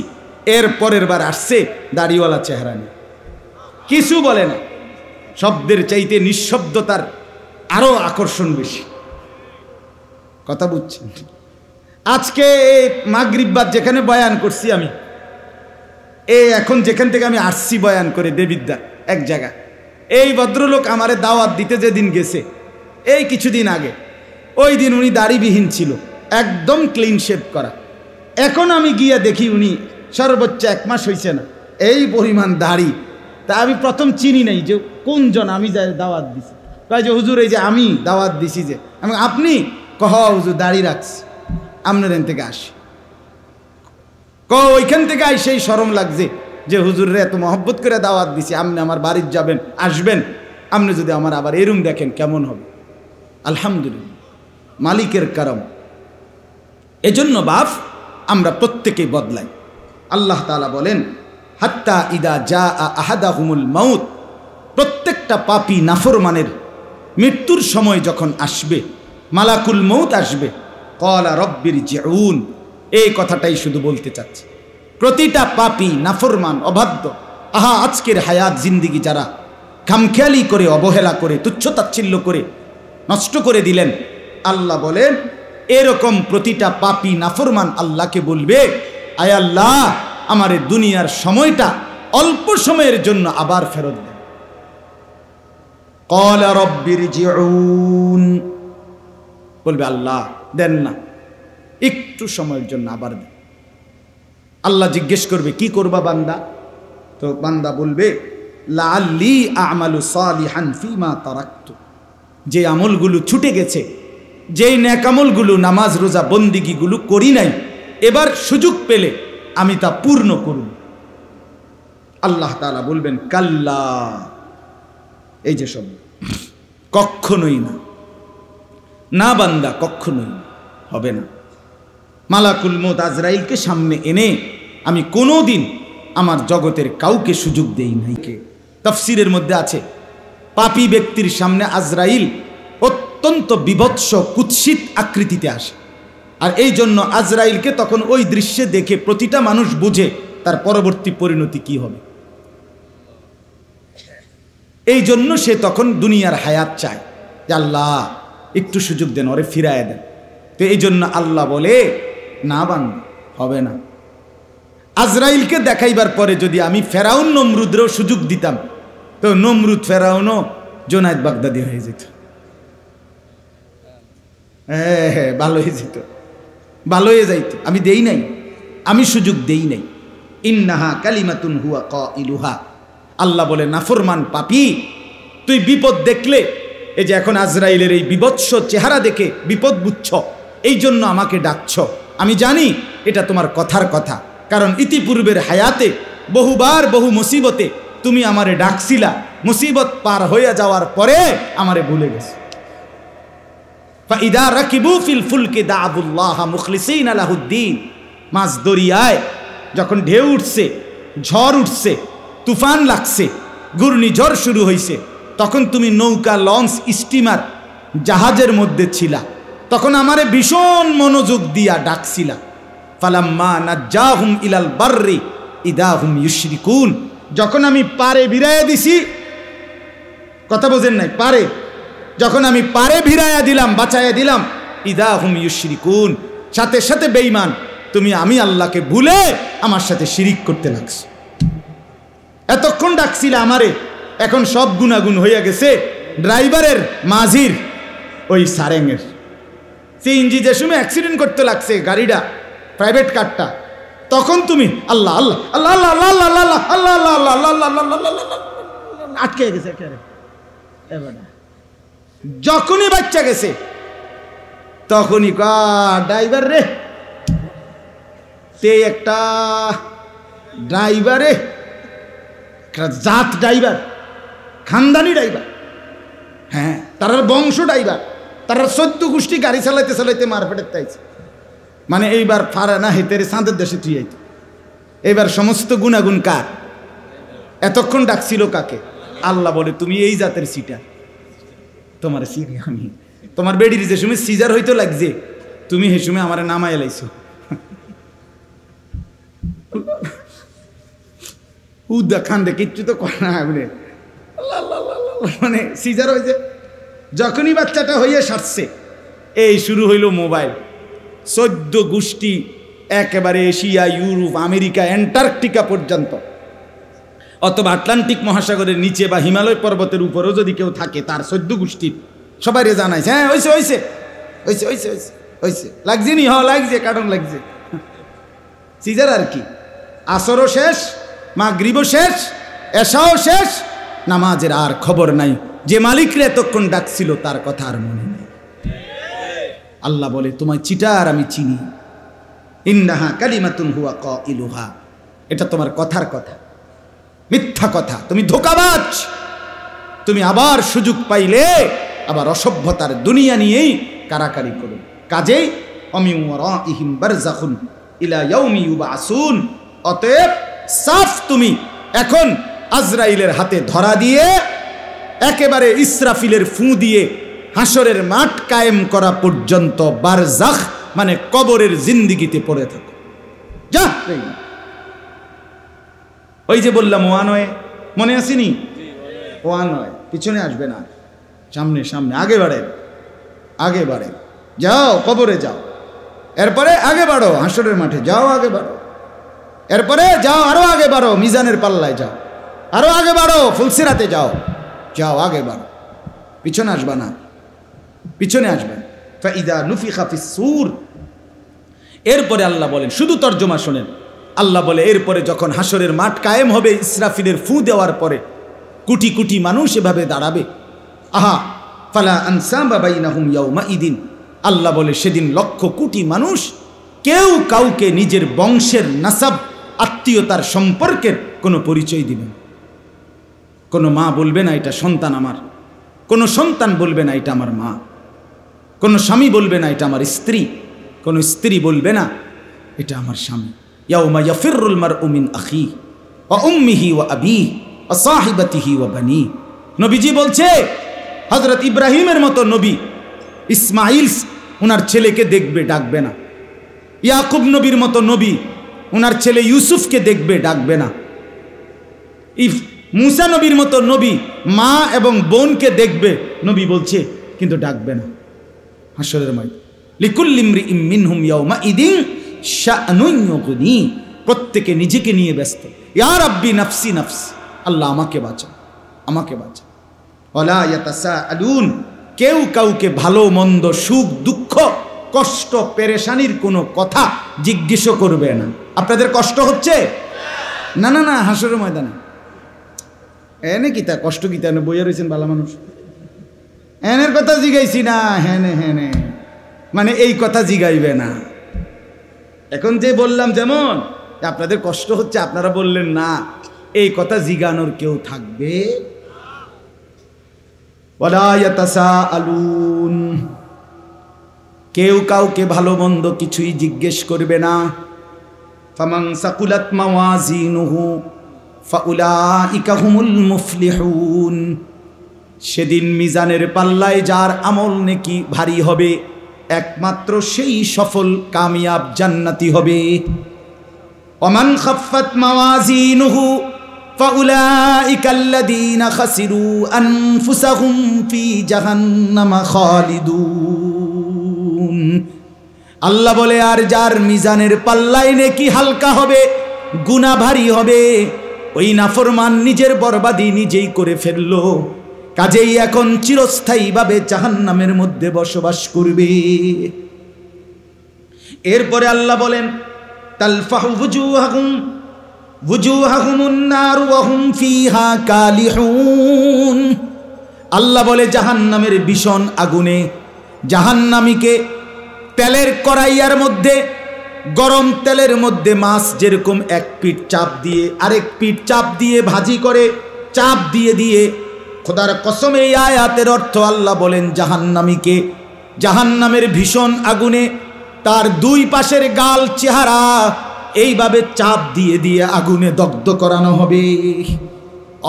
এর পরের বার আসছে দাড়িওয়ালা চেহারা নিয়ে, কিছু বলে না। শব্দের চাইতে নিঃশব্দতার আরো আকর্ষণ বেশি, কথা বুঝছেন? আজকে এই মাগরিব বাদ যেখানে বয়ান করছি আমি, এখন যেখান থেকে আমি আসছি বয়ান করে দেবিদ্যার এক জায়গা, এই ভদ্রলোক আমারে দাওয়াত দিতে যেদিন গেছে, এই কিছুদিন আগে, ওই দিন উনি দাড়িবিহীন ছিল, একদম ক্লিন শেভ করা। এখন আমি গিয়ে দেখি উনি সর্বোচ্চ 1 মাস হয়েছে না, এই পরিমাণ দাড়ি। তা আমি প্রথম চিনি নাই যে কোনজন আমি যাই দাওয়াত দিছি, কয় যে হুজুর এই যে আমি দাওয়াত দিছি, যে আমি আপনি কহ হুজুর দাড়ি রাখছি, আপনার এখান থেকে আসি, ওইখান থেকে আই সেই শরম লাগছে যে হুজুরে এত মহব্বত করে দাওয়াত দিছি, আপনি আমার বাড়ির যাবেন, আসবেন, আপনি যদি আমার আবার এরম দেখেন কেমন হবে? আলহামদুলিল্লাহ, মালিকের কারম। এজন্য বাপ আমরা প্রত্যেকেই বদলাই। আল্লাহ তাআলা বলেন, হাত্তা ইদা জা আহাদাহুমুল মাউত, প্রত্যেকটা পাপী নাফরমানের মৃত্যুর সময় যখন আসবে, মালাকুল মউত আসবে, ক্বালা রব্বির জিউন, এই কথাটাই শুধু বলতে চাচ্ছি। প্রতিটা পাপী নাফরমান অবাধ্য, আহা আজকের হায়াত জিন্দিগি যারা খামখেয়ালি করে, অবহেলা করে, তুচ্ছতাচ্ছিল্য করে নষ্ট করে দিলেন, আল্লাহ বলেন এরকম প্রতিটা পাপী নাফরমান আল্লাহকে বলবে, আয় আল্লাহ আমার দুনিয়ার সময়টা অল্প সময়ের জন্য আবার ফেরত দেন। ক্বালা রব্বির জিউন, বলবে আল্লাহ দেন না, একটু সময়ের জন্য আবার দেন। আল্লাহ জিজ্ঞেস করবে কি করবা বান্দা? তো বান্দা বলবে লাআল্লি আমালু সালিহান ফিমা তারাকতু, যে আমলগুলো ছুটে গেছে, যেই নেক আমলগুলো নামাজ রোজা বন্দিগিগুলো করি নাই, এবার সুযোগ পেলে আমি তা পূর্ণ করব। আল্লাহ তাআলা বলবেন কাল্লা, এই যে সব কখনোই না, না বান্দা কখনোই হবে না। মালাকুল মউত আজরাইলকে সামনে এনে আমি কোনোদিন আমার জগতের কাউকে সুযোগ দেই নাই। তাফসীরের মধ্যে আছে, পাপী ব্যক্তির সামনে আজরাইল অত্যন্ত বিভৎস কুৎসিত আকৃতিতে আসে, আর এই জন্য আজরাইলকে তখন ওই দৃশ্যে দেখে প্রতিটা মানুষ বুঝে তার পরবর্তী পরিণতি কি হবে। এই জন্য সে তখন দুনিয়ার হায়াত চায় যে আল্লাহ একটু সুযোগ দেন, ওরে ফিরায় দেন। তো এই জন্য আল্লাহ বলে না বান্দা হবে না। আজরাইলকে দেখাইবার পরে যদি আমি ফেরাউন নমরুদেরও সুযোগ দিতাম, তো নমরুদ ফেরাউনও জোনায়েদ বাগদাদি হয়ে যেত। হ্যাঁ ভালো হয়ে যেত, ভালো হয়ে যাইত। আমি দেই নাই, আমি সুযোগ দেই নাই। ইন্নাহা কালিমাতুন হুয়া কাইলুহা, আল্লাহ বলে নাফরমান পাপী, তুই বিপদ দেখলে, এই যে এখন আজরাইলের এই বিভৎস চেহারা দেখে বিপদ বুঝছ, এই জন্য আমাকে ডাকছ। আমি জানি এটা তোমার কথার কথা, কারণ ইতিপূর্বের হায়াতে বহুবার বহু মুসিবতে তুমি আমারে ডাকছিলা, মুসিবত পার হয়ে যাওয়ার পরে আমারে ভুলে গেছো। ফাইদা রাকিবু ফিল ফুলকি দাআবুল্লাহ মুখলিসিনা লাহুদ্দিন, মাছ দরিয়ায় যখন ঢেউ উঠছে, ঝড় উঠছে, তুফান লাগছে, ঘূর্ণিঝড় শুরু হয়েছে, তখন তুমি নৌকা, লঞ্চ, স্টিমার, জাহাজের মধ্যে ছিলা। তখন আমারে ভীষণ মনোযোগ দিয়া ডাকছিলা। ফালাম্মা নাজ্জাহুম ইলাল বাররি ইদা হুম ইউশরিকুন, যখন আমি পারে ভিড়াইয়া দিছি, কথা বোঝেন নাই, পারে যখন আমি পারে ভিড়াইয়া দিলাম, বাঁচাইয়া দিলাম, ইদা হুম ইউশরিকুন, সাথে সাথে বেঈমান তুমি আমি আল্লাহকে ভুলে আমার সাথে শিরিক করতে লাগছো। এতক্ষণ ডাকছিল আমারে, এখন সব গুনাগুন হইয়া গেছে ড্রাইভারের, মাঝির, ওই সারেঙের। সিএনজি যে সময় অ্যাক্সিডেন্ট করতে লাগছে গাড়িটা, প্রাইভেট কারটা, তখন তুমি আল্লাহ আল্লাহ আল্লাহ আল্লাহ আল্লাহ আল্লাহ আল্লাহ আল্লাহ আল্লাহ আল্লাহ আল্লাহ আটকে গেছে। যখনই বাচ্চা গেছে তখনই ড্রাইভার রে, তে একটা ড্রাইভারে, জাত ড্রাইভার, খানদানি ড্রাইভার, হ্যাঁ তার বংশ ড্রাইভার, তার 14 গোষ্ঠী গাড়ি চালাইতে চালাইতে মার ফেটে তাইছে। মানে এইবার ফারা না হেতেরে চাঁদের দেশে তুই আইত। এইবার সমস্ত গুণাগুণ কার? এতক্ষণ ডাকছিল কাকে? আল্লাহ বলে তুমি এই জাতের সিটার, তোমার সিরি আমি। তোমার বেডির যে সময় সিজার হইতো লাগছে, তুমি সেই সময় আমার নামায় লাইছো। উদা খান্দে কিচ্ছু তো করে না, মানে সিজার হয়েছে। যখনই বাচ্চাটা হইয়া সারছে, এই শুরু হইল মোবাইল। 14 গোষ্ঠী একেবারে এশিয়া, ইউরোপ, আমেরিকা, অ্যান্টার্কটিকা পর্যন্ত, অথবা আটলান্টিক মহাসাগরের নিচে বা হিমালয় পর্বতের উপরেও যদি কেউ থাকে, তার 14 গোষ্ঠীর সবাই জানাইছে, হ্যাঁ হয়েছে হয়েছে হয়েছে হয়েছে হয়েছে হয়েছে, লাগছে নি? হ লাগছে, কারণ লাগছে। সিজার আর কি, আসরও শেষ, মাগরিবও শেষ, এশাও শেষ, নামাজের আর খবর নাই। যে মালিকরে এতক্ষণ ডাকছিল তার কথা আর মনে নেই। আল্লাহ বলে তোমায় চিটার আমি চিনি। ইন্নাহা কালিমাতুন হুয়া কাইলুহা, এটা তোমার কথার কথা, মিথ্যা কথা, তুমি ধোঁকাবাজ। তুমি আবার সুযোগ পাইলে আবার অসভ্যতার দুনিয়া নিয়েই কারাকারি করো। কাজেই অমিন ওয়ারাইহিম বারযাখুন ইলা ইয়াউমি ইউবআসুন, অতএব সাফ তুমি এখন আজরাইলের হাতে ধরা দিয়ে একেবারে ইসরাফিলের ফু দিয়ে হাসরের মাঠ কায়েম করা পর্যন্ত বারজাখ মানে কবরের জিন্দিগিতে পড়ে থাকো। যা, ওই যে বললাম ওয়ানওয়ে, মনে আসেনি? ওয়ানওয়ে, পিছনে আসবে না, সামনে সামনে, আগে বাড়ে, আগে বাড়ে, যাও কবরে যাও, এরপরে আগে বাড়ো হাসরের মাঠে যাও, আগে বাড়ো, এরপরে যাও আরো আগে বাড়ো মিজানের পাল্লায় যাও, আরো আগে বাড়ো ফুলসিরাতে যাও, যাও আগে বাড়ো, পিছনে আসবা না, পিছনে আসবেন। ফাইদা নুফিখা ফিস সূর, এরপরে আল্লাহ বলেন, শুধু তর্জমা শোনেন, আল্লাহ বলে এরপরে যখন হাসরের মাঠ কায়েম হবে, ইসরাফিলের ফু দেওয়ার পরে কোটি কোটি মানুষ এভাবে দাঁড়াবে। আহা ফালা আনসাবা বাইনাহুম ইয়াউমাইদিন, আল্লাহ বলে সেদিন লক্ষ কোটি মানুষ কেউ কাউকে নিজের বংশের নাসাব, আত্মীয়তার সম্পর্কের কোনো পরিচয় দিবেন। কোনো মা বলবে না এটা সন্তান আমার, কোনো সন্তান বলবে না এটা আমার মা, কোনো স্বামী বলবে না এটা আমার স্ত্রী, কোনো স্ত্রী বলবে না এটা আমার স্বামী। ইয়াউমা ইয়াফিরুল মারউ মিন আখিহি ওয়া উম্মিহি ওয়া আবিহি ওয়া সাহিবাতিহি ওয়া বানি। নবীজি বলছে, হযরত ইব্রাহিমের মতো নবী ইসমাইল ওনার ছেলেকে দেখবে, ডাকবে না। ইয়াকুব নবীর মতো নবী ওনার ছেলে ইউসুফকে দেখবে, ডাকবে না। মুসা নবীর মতো নবী মা এবং বোনকে দেখবে, নবী বলছে, কিন্তু ডাকবে না। হাসরের ময়দানে লিকুল্লি ইমরিইম মিনহুম ইয়াউমাইদিন শাআনুন ইউগনি, প্রত্যেকে নিজেকে নিয়ে ব্যস্ত। ইয়া রাব্বি নাফসি নাফসি, আল্লাহ আমাকে বাঁচা, আমাকে বাঁচা। ওয়ালা ইয়াতাসাআলুন, কেউ কাউকে ভালো মন্দ, সুখ দুঃখ, কষ্ট পেরেশানির কোনো কথা জিজ্ঞেস করবে না। আপনাদের কষ্ট হচ্ছে? না না না, হাসরের ময়দানে এনে কিতা কষ্ট, কিতা এনে বইয়া রয়েছেন ভালো মানুষ, এনের কথা জিগাইছি না, হেনে হেনে মানে এই কথা জিগাইবে না। এখন যে বললাম যেমন আপনাদের কষ্ট হচ্ছে, আপনারা বললেন না, এই কথা জিগানোর কেউ থাকবে? ওয়ালা ইয়াতাসাআলুন, কেউ কাউকে ভালো মন্দ কিছুই জিজ্ঞেস করবে না। ফামান সাকুলাত মাওয়াজিনুহু ফাউলাইকা হুমুল মুফলিহুন, সেদিন মিজানের পাল্লায় যার আমল নেকি ভারী হবে একমাত্র সেই সফল কামিয়াব জান্নাতি হবে। ওমান খাফফাত মাওয়াজিনুহু ফাউলাইকা আল্লাযীনা খাসিরু আনফুসাহুম ফি জাহান্নামা খালিদুন। আল্লাহ বলে, আর যার মিজানের পাল্লায় নেকি হালকা হবে, গুনাহ ভারী হবে, ওই নাফরমান নিজের বরবাদি নিজেই করে ফেললো, কাজেই এখন চিরস্থায়ীভাবে জাহান্নামের মধ্যে বসবাস করবে। এরপরে আল্লাহ বলেন, তালফাহু wujuhahumun nar wa hum fiha kalihun। আল্লাহ বলে জাহান্নামের ভীষণ আগুনে জাহান্নামীকে তেলের কড়াইয়ার মধ্যে, গরম তেলের মধ্যে মাছ যেরকম এক পিঠ চাপ দিয়ে আরেক পিঠ চাপ দিয়ে ভাজি করে চাপ দিয়ে দিয়ে, খোদার কসম এই আয়াতের অর্থ আল্লাহ বলেন জাহান্নামীকে জাহান্নামের ভীষণ আগুনে তার দুই পাশের গাল চেহারা এইভাবে চাপ দিয়ে দিয়ে আগুনে দগ্ধ করানো হবে।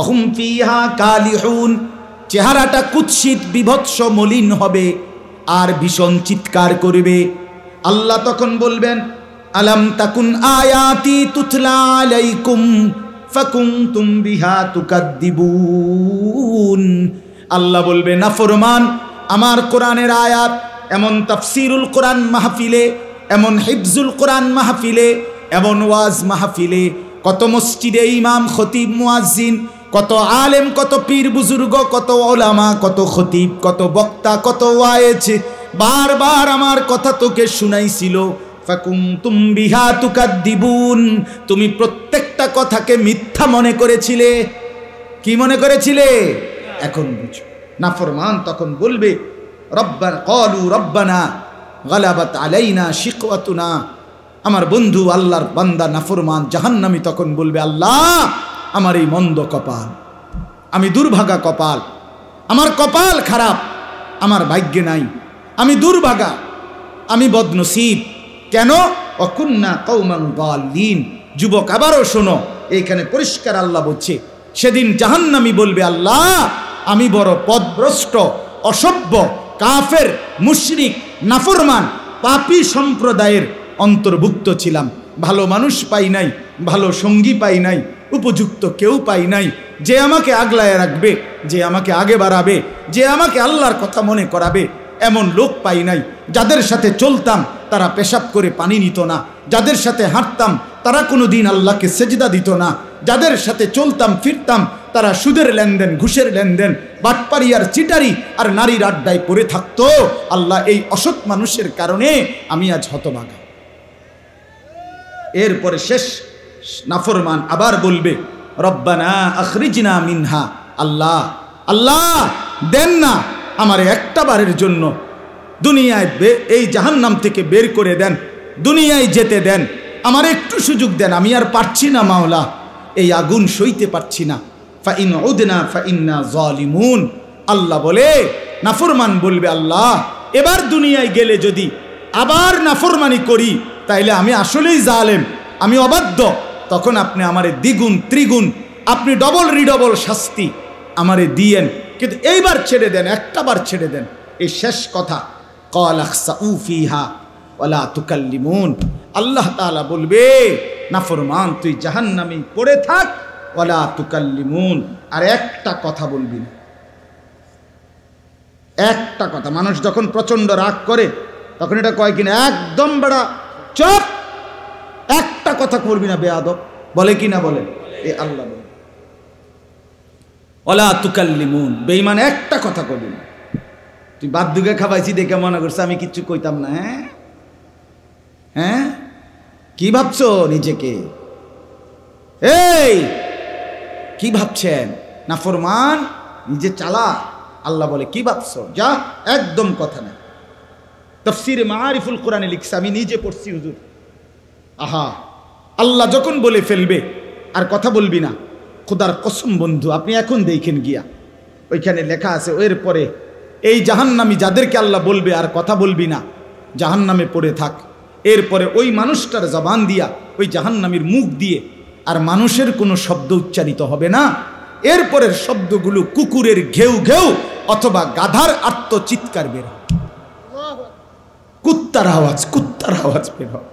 অহুম ফিহা কালিহুন, চেহারাটা কুৎসিত বিভৎস মলিন হবে আর ভীষণ চিৎকার করবে। আল্লাহ তখন বলবেন, আলাম তাকুন আয়াতি তুতলা আলাইকুম ফাকুনতুম বিহা তুকাদ্দিবুন। আল্লাহ বলবে, নাফরমান, আমার কোরআনের আয়াত এমন তাফসিরুল কোরআন মাহফিলে, এমন হিফজুল কোরআন মাহফিলে, এমন ওয়াজ মাহফিলে কত মসজিদে ইমাম খতিব মুয়াজ্জিন, কত আলেম, কত পীর বুজুর্গ, কত ওলামা, কত খতিব, কত বক্তা, কত ওয়াইজ বারবার আমার কথা তোকে শুনাইছিল। ফাকুনতুম বিহা তুকাদ্দিবুন, তুমি প্রত্যেকটা কথাকে মিথ্যা মনে করেছিলে। কি মনে করেছিলে? এখন বুঝো। নাফরমান তখন বলবে, রব্বানা ক্বালু রব্বানা গালাবাত আলাইনা শিকওয়াতুনা। আমার বন্ধু আল্লাহর বান্দা নাফরমান জাহান্নামী তখন বলবে, আল্লাহ, আমার এই মন্দ কপাল, আমি দুর্ভাগা কপাল, আমার কপাল খারাপ, আমার ভাগ্যে নাই, আমি দুর্ভাগা, আমি বদনসিব। কেন? অকুন্না কওমান দাল্লিন। যুবক, আবারও শোনো, এইখানে পরিষ্কার আল্লাহ বলছে, সেদিন জাহান্নামী বলবে, আল্লাহ, আমি বড় পথভ্রষ্ট, অসভ্য, কাফের, মুশরিক, নাফরমান, পাপী সম্প্রদায়ের অন্তর্ভুক্ত ছিলাম। ভালো মানুষ পাই নাই, ভালো সঙ্গী পাই নাই, উপযুক্ত কেউ পাই নাই, যে আমাকে আগলায় রাখবে, যে আমাকে আগে বাড়াবে, যে আমাকে আল্লাহর কথা মনে করাবে, এমন লোক পাই নাই। যাদের সাথে চলতাম তারা পেশাব করে পানি নিত না, যাদের সাথে হাঁটতাম তারা কোনো দিন আল্লাহকে সেজদা দিত না, যাদের সাথে চলতাম ফিরতাম তারা সুদের লেনদেন, ঘুষের লেনদেন, বাটপারি আর চিটারি আর নারীর আড্ডায় পড়ে থাকতো। আল্লাহ, এই অসৎ মানুষের কারণে আমি আজ হতভাগা। এরপরে শেষ নাফরমান আবার বলবে, রব্বানা আখরিজনা মিনহা। আল্লাহ, আল্লাহ, দেন না আমার একটা বারের জন্য দুনিয়ায় এই জাহান্নাম থেকে বের করে দেন, দুনিয়ায় যেতে দেন, আমার একটু সুযোগ দেন, আমি আর পারছি না মাওলা, এই আগুন সইতে পারছি না। ফাইন উদনা ফাইন্না যালিমুন। আল্লাহ বলে, নাফরমান বলবে, আল্লাহ, এবার দুনিয়ায় গেলে যদি আবার নাফরমানি করি তাইলে আমি আসলেই জালেম, আমি অবাধ্য, তখন আপনি আমারে দ্বিগুণ ত্রিগুণ, আপনি ডবল রিডবল শাস্তি আমারে দিয়েন, কিন্তু এইবার ছেড়ে দেন, একটা বার ছেড়ে দেন। এই শেষ কথা, ক্বাল আখসাউ ফিহা ওয়ালা তুকাল্লিমুন। আল্লাহ তাআলা বলবে, নাফরমান, তুই জাহান্নামে পড়ে থাক, ওয়ালা তুকাল্লিমুন, আর একটা কথা বলবি না, একটা কথা। মানুষ যখন প্রচন্ড রাগ করে তখন এটা কয় কিনা, একদম বড় চুপ, একটা কথা করবি না বেয়াদব, বলে কি না বলে? এ আল্লাহ বলে, ওয়ালা তুকাল্লিমুন, বেঈমান, একটা কথা করবি না। তুই বাদ দুগে খাবাইছি দেখে মনে করছে আমি কিচ্ছু কইতাম না। হ্যাঁ হ্যাঁ, কি ভাবছো নিজেকে? এই কি ভাবছেন? নাফরমান, নিজে চালা। আল্লাহ বলে, কি ভাবছো? যা, একদম কথা না। তাফসীরে মাআরিফুল কোরআনে লিখছে, আমি নিজে পড়ছি হুজুর। আহা, আল্লাহ যখন বলে ফেলবে আর কথা বলবি না, খোদার কসম বন্ধু, আপনি এখন দেখেন গিয়া, ওইখানে লেখা আছে, এরপরে এই জাহান্নামী যাদেরকে আল্লাহ বলবে আর কথা বলবি না, জাহান্নামে পড়ে থাক, এরপরে ওই মানুষটার জবান দিয়া, ওই জাহান্নামীর মুখ দিয়ে আর মানুষের কোনো শব্দ উচ্চারিত হবে না। এরপরের শব্দগুলো কুকুরের ঘেউ ঘেউ অথবা গাধার আত্মচিৎকার বের হয়, কুত্তার আওয়াজ বের হয়,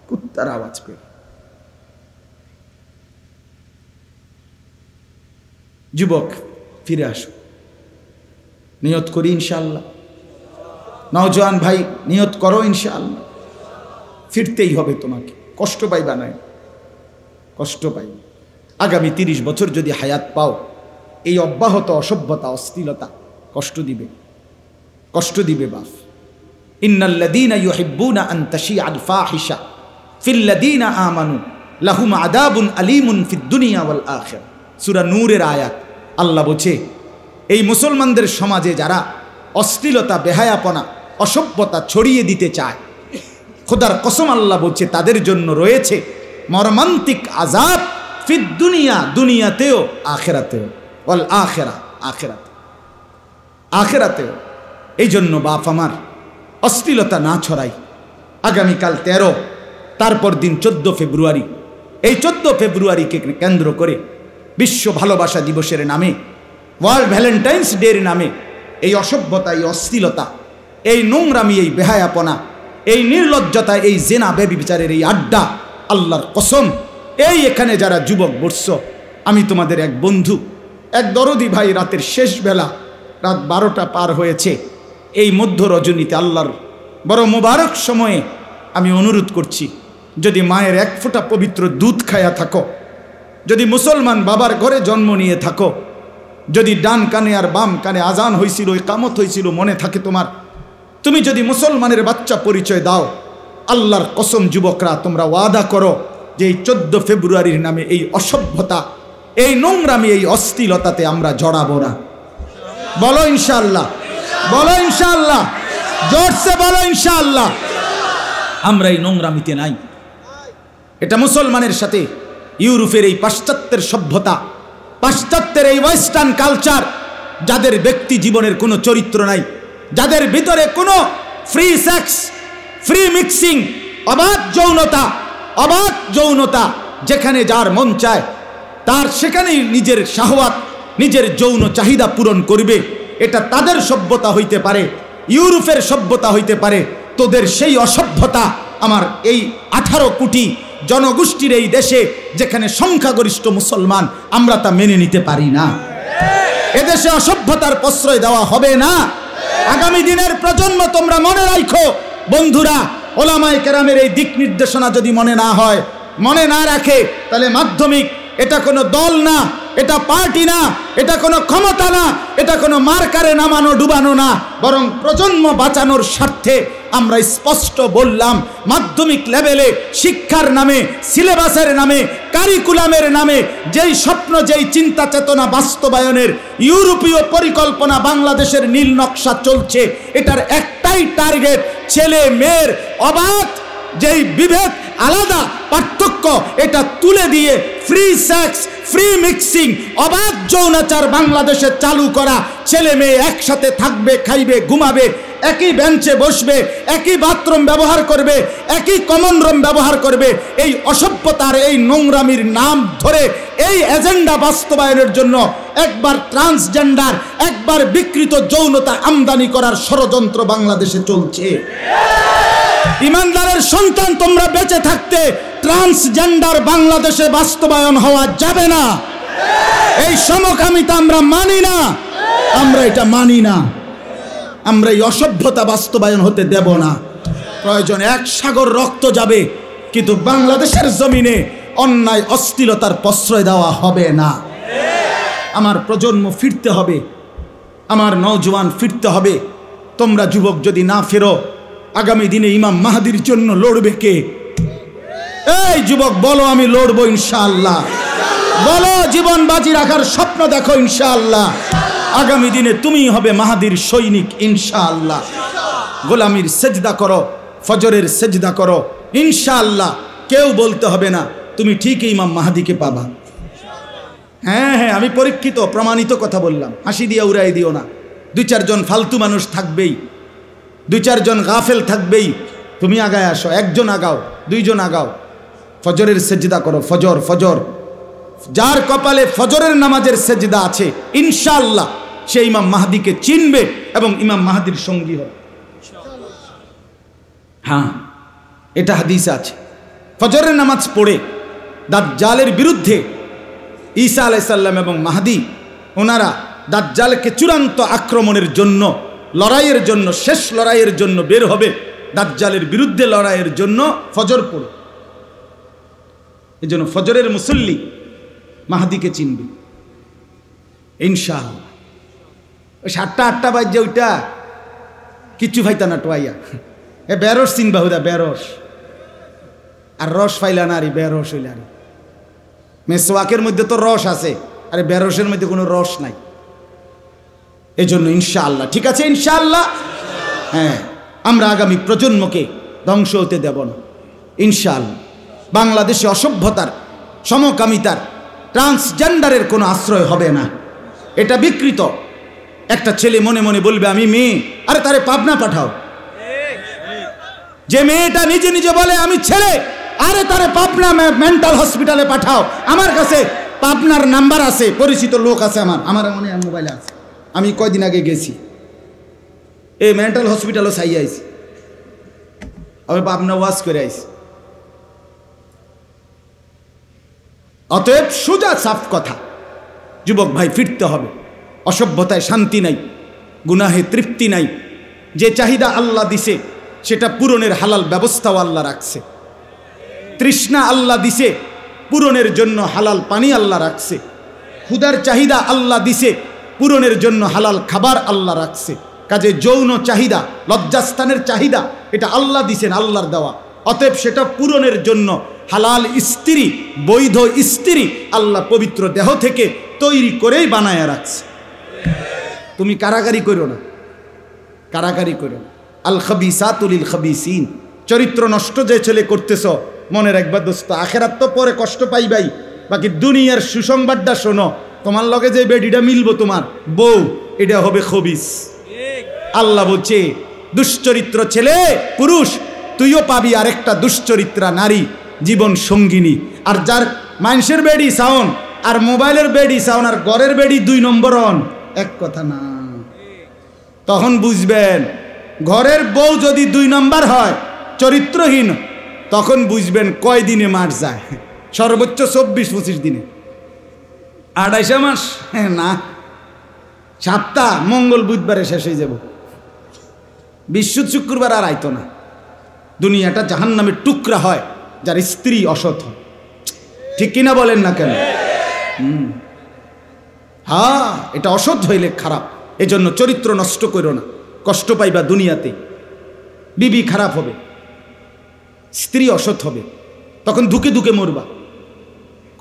কুত্তার আওয়াজ বের। যুবক ফিরে আসো, নিয়ত করি ইনশাআল্লাহ। নওজোয়ান ভাই নিয়ত করো ইনশাআল্লাহ, ফিরতেই হবে তোমাকে, কষ্ট পাইবা না, কষ্ট পাইবা। আগামী 30 বছর যদি হায়াত পাও, এই অব্যাহত অসভ্যতা অশ্লীলতা কষ্ট দিবে, কষ্ট দিবে বাপ। ইন্নাল্লাযীনা ইউহিব্বুনা আন তাশিআল ফাহিশা ফিল্লাযীনা আমানু লাহুম আযাবুন আলীমুন ফিদ দুনিয়া ওয়াল আখিরাহ। সূরা নূরের আয়াত। আল্লাহ বলছে এই মুসলমানদের সমাজে যারা অশ্লীলতা, বেহায়াপনা, অসভ্যতা ছড়িয়ে দিতে চায়, খোদার কসম আল্লাহ বলছে তাদের জন্য রয়েছে মর্মান্তিক আযাব ফিদ দুনিয়া, দুনিয়াতেও আখিরাতেও, ওয়াল আখিরা, আখিরাতেও। এই জন্য বাপ আমার অশ্লীলতা না ছড়াই। আগামীকাল 13, তারপর দিন 14 ফেব্রুয়ারি। এই 14 ফেব্রুয়ারিকে কেন্দ্র করে বিশ্ব ভালোবাসা দিবসের নামে, ওয়ার্ল্ড ভ্যালেন্টাইন্স ডের নামে এই অসভ্যতা, এই অশ্লীলতা, এই নোংরামি, এই বেহায়াপনা, এই নির্লজ্জতা, এই জেনা ব্যভিচারের এই আড্ডা, আল্লাহর কসম এই এখানে যারা যুবক বসছ, আমি তোমাদের এক বন্ধু, এক দরদি ভাই, রাতের শেষ বেলা, রাত 12টা পার হয়েছে, এই মধ্য রজনীতে আল্লাহর বড় মোবারক সময়ে আমি অনুরোধ করছি, যদি মায়ের এক ফোঁটা পবিত্র দুধ খায়া থাকো, যদি মুসলমান বাবার ঘরে জন্ম নিয়ে থাকো, যদি ডান কানে আর বাম কানে আজান হয়েছিল, ইকামত হয়েছিল মনে থাকে তোমার, তুমি যদি মুসলমানের বাচ্চা পরিচয় দাও, আল্লাহর কসম যুবকরা তোমরা ওয়াদা করো যে এই 14 ফেব্রুয়ারির নামে এই অসভ্যতা, এই নোংরামি, এই অশ্লীলতাতে আমরা জড়াবো না। বলো ইনশাআল্লাহ, বলো ইনশাআল্লাহ, জোরসে বলো ইনশাআল্লাহ। আমরা এই নোংরামিতে নাই। এটা মুসলমানের সাথে ইউরোপের এই পাশ্চাত্যের সভ্যতা, পাশ্চাত্যের এই ওয়েস্টার্ন কালচার, যাদের ব্যক্তি জীবনের কোনো চরিত্র নাই, যাদের ভিতরে কোনো ফ্রি সেক্স, ফ্রি মিক্সিং, অবাধ যৌনতা, যেখানে যার মন চায় তার সেখানেই নিজের শাহওয়াত, নিজের যৌন চাহিদা পূরণ করবে, এটা তাদের সভ্যতা হইতে পারে, ইউরোপের সভ্যতা হইতে পারে। তোদের সেই অসভ্যতা আমার এই 18 কোটি জনগোষ্ঠীর এই দেশে, যেখানে সংখ্যাগরিষ্ঠ মুসলমান, আমরা তা মেনে নিতে পারি না। এদেশে অসভ্যতার প্রশ্রয় দেওয়া হবে না। আগামী দিনের প্রজন্ম তোমরা মনে রাখো বন্ধুরা, ওলামায়ে কেরামের এই দিক নির্দেশনা যদি মনে না হয়, মনে না রাখে, তাহলে মাধ্যমিক এটা কোনো দল না, এটা পার্টি না, এটা কোনো ক্ষমতা না, এটা কোনো মার্কারে নামানো ডুবানো না, বরং প্রজন্ম বাঁচানোর স্বার্থে আমরা স্পষ্ট বললাম, মাধ্যমিক লেভেলে শিক্ষার নামে, সিলেবাসের নামে, কারিকুলামের নামে যেই স্বপ্ন, যেই চিন্তা চেতনা বাস্তবায়নের ইউরোপীয় পরিকল্পনা বাংলাদেশের নীল নকশা চলছে, এটার একটাই টার্গেট, ছেলে মেয়ের অবাধ যেই বিভেদ, আলাদা পার্থক্য, এটা তুলে দিয়ে ফ্রি সেক্স, ফ্রি মিক্সিং, অবাধ যৌনাচার বাংলাদেশে চালু করা। ছেলে মেয়ে একসাথে থাকবে, খাইবে, ঘুমাবে, একই বেঞ্চে বসবে, একই বাথরুম ব্যবহার করবে, একই কমন রুম ব্যবহার করবে। এই অসভ্যতার, এই নোংরামির নাম ধরে এই এজেন্ডা বাস্তবায়নের জন্য একবার ট্রান্সজেন্ডার, একবার বিকৃত যৌনতা আমদানি করার ষড়যন্ত্র বাংলাদেশে চলছে। ইমানদারের সন্তান, তোমরা বেঁচে থাকতে ট্রান্সজেন্ডার বাংলাদেশে বাস্তবায়ন হওয়া যাবে না। এই সমকামিতা আমরা মানি না, আমরা এটা মানি না। আমরা এই অসভ্যতা বাস্তবায়ন হতে দেব না। প্রয়োজন 1 সাগর রক্ত যাবে, কিন্তু বাংলাদেশের জমিনে অন্যায় অশ্লীলতার প্রশ্রয় দেওয়া হবে না। আমার প্রজন্ম ফিরতে হবে, আমার নওজোয়ান ফিরতে হবে। তোমরা যুবক যদি না ফেরো, আগামী দিনে ইমাম মাহদির জন্য লড়বে কে? এই যুবক বলো, আমি লড়বো ইনশাআল্লাহ। বলো, জীবন বাজি রাখার স্বপ্ন দেখো ইনশাআল্লাহ। আগামী দিনে তুমি হবে মাহদির সৈনিক ইনশাআল্লাহ। গোলামির সেজদা করো, ফজরের সেজদা করো ইনশাআল্লাহ। কেউ বলতে হবে না তুমি ঠিকই ইমাম মাহদিকে পাবা। হ্যাঁ, আমি পরীক্ষিত প্রমাণিত কথা বললাম, হাসি দিয়ে উড়াই দিও না। 2-4 জন ফালতু মানুষ থাকবেই, 2-4 জন গাফেল থাকবেই। তুমি আগায় আসো, 1 জন আগাও, 2 জন আগাও, ফজরের সেজদা করো। ফজর যার কপালে ফজরের নামাজের সেজদা আছে ইনশাআল্লাহ সে ইমাম মাহদিকে চিনবে এবং ইমাম মাহদির সঙ্গী হবে। হ্যাঁ, এটা হাদিসে আছে। ফজরের নামাজ পড়ে দাজ্জালের বিরুদ্ধে ঈসা আলাইহিস সালাম এবং মাহদি ওনারা দাজ্জালকে চূড়ান্ত আক্রমণের জন্য, লড়াইয়ের জন্য, শেষ লড়াইয়ের জন্য বের হবে। দাজ্জালের বিরুদ্ধে লড়াইয়ের জন্য ফজর পড়ে। এই জন্য ফজরের মুসল্লি মাহদিকে চিনবে ইনশাআল্লাহ। ওই 7টা বাজে ওইটা কিচ্ছু ফাইতা না টোয়াইয়া এ বেরস চিনবা হুদা, বেরস আর রস ফাইলা না আরে বেরস হইলা আরে। মেসওয়াকের মধ্যে তো রস আছে, আরে বেরসের মধ্যে কোনো রস নাই। এই জন্য ইনশাআল্লাহ, ঠিক আছে ইনশাআল্লাহ। হ্যাঁ, আমরা আগামী প্রজন্মকে ধ্বংস হতে দেব না ইনশাআল্লাহ। বাংলাদেশে অসভ্যতার, সমকামিতার, ট্রান্সজেন্ডারের কোনো আশ্রয় হবে না। এটা বিকৃত। একটা ছেলে মনে মনে বলবে আমি মেয়ে, আরে তারে পাবনা পাঠাও। যে মেয়েটা নিজে নিজে বলে আমি ছেলে, আরে তারে পাবনা মেন্টাল হসপিটালে পাঠাও। আমার কাছে পাবনার নাম্বার আছে, পরিচিত লোক আছে, আমার মনে মোবাইলে আছে। আমি কয়দিন আগে গেছি, এই মেন্টাল হসপিটালও চাই আইছি, আমি পাবনা ওয়াশ করে আইছি। অতএব সোজা সাফ কথা, যুবক ভাই ফিরতে হবে। অসভ্যতায় শান্তি নাই, গুনাহে তৃপ্তি নাই। যে চাহিদা আল্লাহ দিছে সেটা পূরণের হালাল ব্যবস্থাও আল্লাহ রাখছে। তৃষ্ণা আল্লাহ দিছে, পূরণের জন্য হালাল পানি আল্লাহ রাখছে। ক্ষুধার চাহিদা আল্লাহ দিছে, পূরণের জন্য হালাল খাবার আল্লাহ রাখছে। কাজে যৌন চাহিদা, লজ্জাস্থানের চাহিদা, এটা আল্লাহ দিছেন, আল্লাহর দেওয়া। অতএব সেটা পূরণের জন্য হালাল স্ত্রী, বৈধ স্ত্রী আল্লাহ পবিত্র দেহ থেকে তৈরি করেই বানায়া রাখছে। তুমি কারাগারি করো না, কারাগারি করো না। আল খাবিসাতু লিল খাবিসিন। চরিত্র নষ্ট যে ছেলে করতেছ, মনে রাখবা দোস্ত, আখেরাত তো পরে কষ্ট পাইবাই, বাকি দুনিয়ার সুসংবাদটা শোনো। তোমার লগে যে বেডিটা মিলবো তোমার বউ, এটা হবে খবিস। আল্লাহ বলছে দুশ্চরিত্র ছেলে পুরুষ তুইও পাবি আরেকটা দুশ্চরিত্রা নারী জীবন সঙ্গিনী। আর যার মানুষের বেডি সাউন আর মোবাইলের বেডি সাউন আর ঘরের বেডি 2 নম্বর অন, এক কথা না। তখন বুঝবেন ঘরের বউ যদি 2 নম্বর হয়, চরিত্রহীন, তখন বুঝবেন কয় দিনে মাস যায়। সর্বোচ্চ 24-25 দিনে, 28 মাস না, সপ্তাহ মঙ্গল বুধবারে শেষ হয়ে যাব। বৃহস্পতি শুক্রবার আর আইতো না। দুনিয়াটা জাহান্নামের টুকরা হয় যার স্ত্রী অসৎ হয়। ঠিক কিনা বলেন না কেন? হ্যাঁ, এটা অসৎ হইলে খারাপ। এজন্য চরিত্র নষ্ট করো না, কষ্ট পাইবা দুনিয়াতে। বিবি খারাপ হবে, স্ত্রী অসৎ হবে, তখন ধুকে ধুকে মরবা,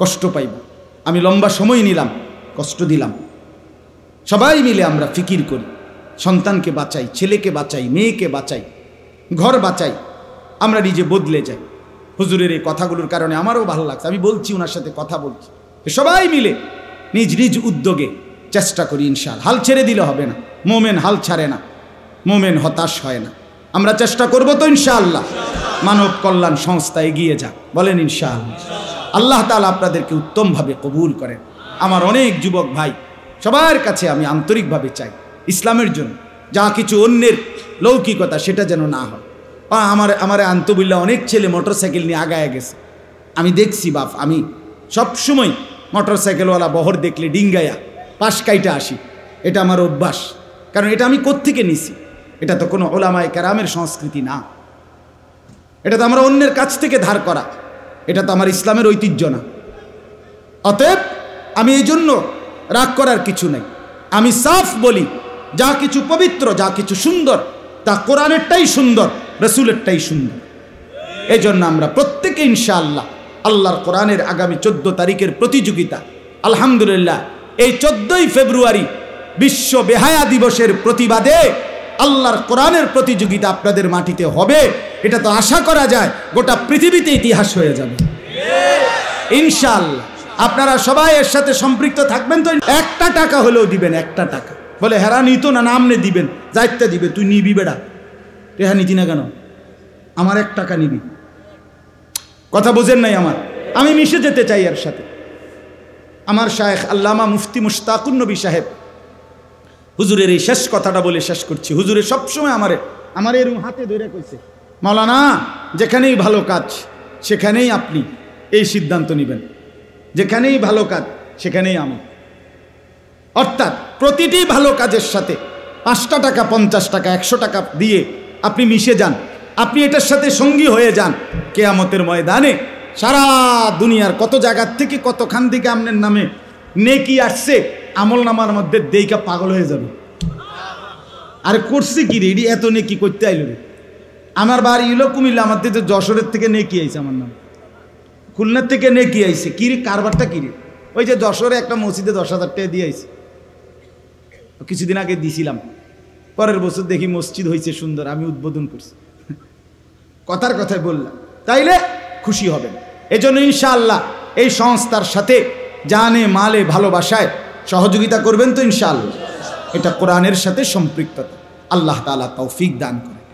কষ্ট পাইবা। আমি লম্বা সময় নিলাম, কষ্ট দিলাম। সবাই মিলে আমরা ফিকির করি, সন্তানকে বাঁচাই, ছেলেকে বাঁচাই, মেয়েকে বাঁচাই, ঘর বাঁচাই, আমরা নিজে বদলে যাই। হুজুরের এই কথাগুলোর কারণে আমারও ভালো লাগছে, আমি বলছি, ওনার সাথে কথা বলছি। সবাই মিলে নিজ নিজ উদ্যোগে চেষ্টা করি ইনশাআল্লাহ। হাল ছেড়ে দিলে হবে না, মোমেন হাল ছাড়ে না, মোমেন হতাশ হয় না। আমরা চেষ্টা করব তো ইনশাআল্লাহ। মানব কল্যাণ সংস্থা এগিয়ে যাক, বলেন ইনশাআল্লাহ। আল্লাহ তাআলা আপনাদেরকে উত্তমভাবে কবুল করেন। আমার অনেক যুবক ভাই, সবার কাছে আমি আন্তরিকভাবে চাই ইসলামের জন্য যা কিছু অন্যের লৌকিকতা সেটা যেন না হয়। আমার আন্তবিল্লা অনেক ছেলে মোটরসাইকেল নিয়ে আগায় গেছে, আমি দেখছি বাপ। আমি সবসময় মোটরসাইকেলওয়ালা বহর দেখলে ডিঙ্গায়া পাশ কাইটা আসি, এটা আমার অভ্যাস। কারণ এটা আমি কোত্থেকে নিছি? এটা তো কোনো ওলামায়ে কেরামের সংস্কৃতি না, এটা তো আমরা অন্যের কাছ থেকে ধার করা, এটা তো আমার ইসলামের ঐতিহ্য না। অতএব আমি এই জন্য রাগ করার কিছু নাই। আমি সাফ বলি, যা কিছু পবিত্র, যা কিছু সুন্দর, তা কোরআনেরটাই সুন্দর, রসুলেরটাই সুন্দর। এই জন্য আমরা প্রত্যেকে ইনশাআল্লাহ আল্লাহর কোরআনের আগামী 14 তারিখের প্রতিযোগিতা, আলহামদুলিল্লাহ এই 14ই ফেব্রুয়ারি বিশ্ব বেহায়া দিবসের প্রতিবাদে আল্লাহর কোরআনের প্রতিযোগিতা আপনাদের মাটিতে হবে। এটা তো আশা করা যায় গোটা পৃথিবীতে ইতিহাস হয়ে যাবে ইনশাআল্লাহ। আপনারা সবাই এর সাথে সম্পৃক্ত থাকবেন তো? 1 টাকা হলেও দিবেন, 1 টাকা। বলে হেরা নিত না, নামনে দিবেন, যাইতে দিবে। তুই নিবি বেড়া, রেহা নিতি না কেন? আমার 1 টাকা নিবি। কথা বোঝেন নাই আমার? আমি মিশে যেতে চাই এর সাথে। আমার শায়েখ আল্লামা মুফতি মুশতাকুন নবী সাহেব হুজুরের এই শেষ কথাটা বলে শেষ করছি। হুজুরে সবসময় আমার এরকম হাতে ধরে কইছে, মাওলানা যেখানেই ভালো কাজ সেখানেই আপনি এই সিদ্ধান্ত নেবেন, যেখানেই ভালো কাজ সেখানেই আমি। অর্থাৎ প্রতিটি ভালো কাজের সাথে 5 টাকা 50 টাকা 100 টাকা দিয়ে আপনি মিশে যান, আপনি এটার সাথে সঙ্গী হয়ে যান। কিয়ামতের ময়দানে সারা দুনিয়ার কত জায়গার থেকে কতখান থেকে আপনার নামে নেকি আসছে, আমল নামার মধ্যে দেইকা পাগল হয়ে যাবে। আরে করছে কি রে, এত নেকি করতে আইল রে। আমার বাড়ি ইলো কুমিল্লা, আমার থেকে যশোরের থেকে নেকি আইছে, আমার নাম খুলনার থেকে নেকি আইছে। কি রে কারবারটা কি রে? ওই যে যশোরে একটা মসজিদে 10,000 টাকা দিয়ে আইছে, কিছুদিন আগে দিছিলাম। পরের বছর দেখি মসজিদ হয়েছে সুন্দর, আমি উদ্বোধন করছি। কথার কথায় বললাম, তাইলে খুশি হবেন। এজন্য ইনশাআল্লাহ এই সংস্থার সাথে জানে মালে ভালোবাসায় সহযোগিতা করবেন তো ইনশাআল্লাহ। এটা কোরআনের সাথে সম্পৃক্ততা। আল্লাহ তাআলা তৌফিক দান করুন।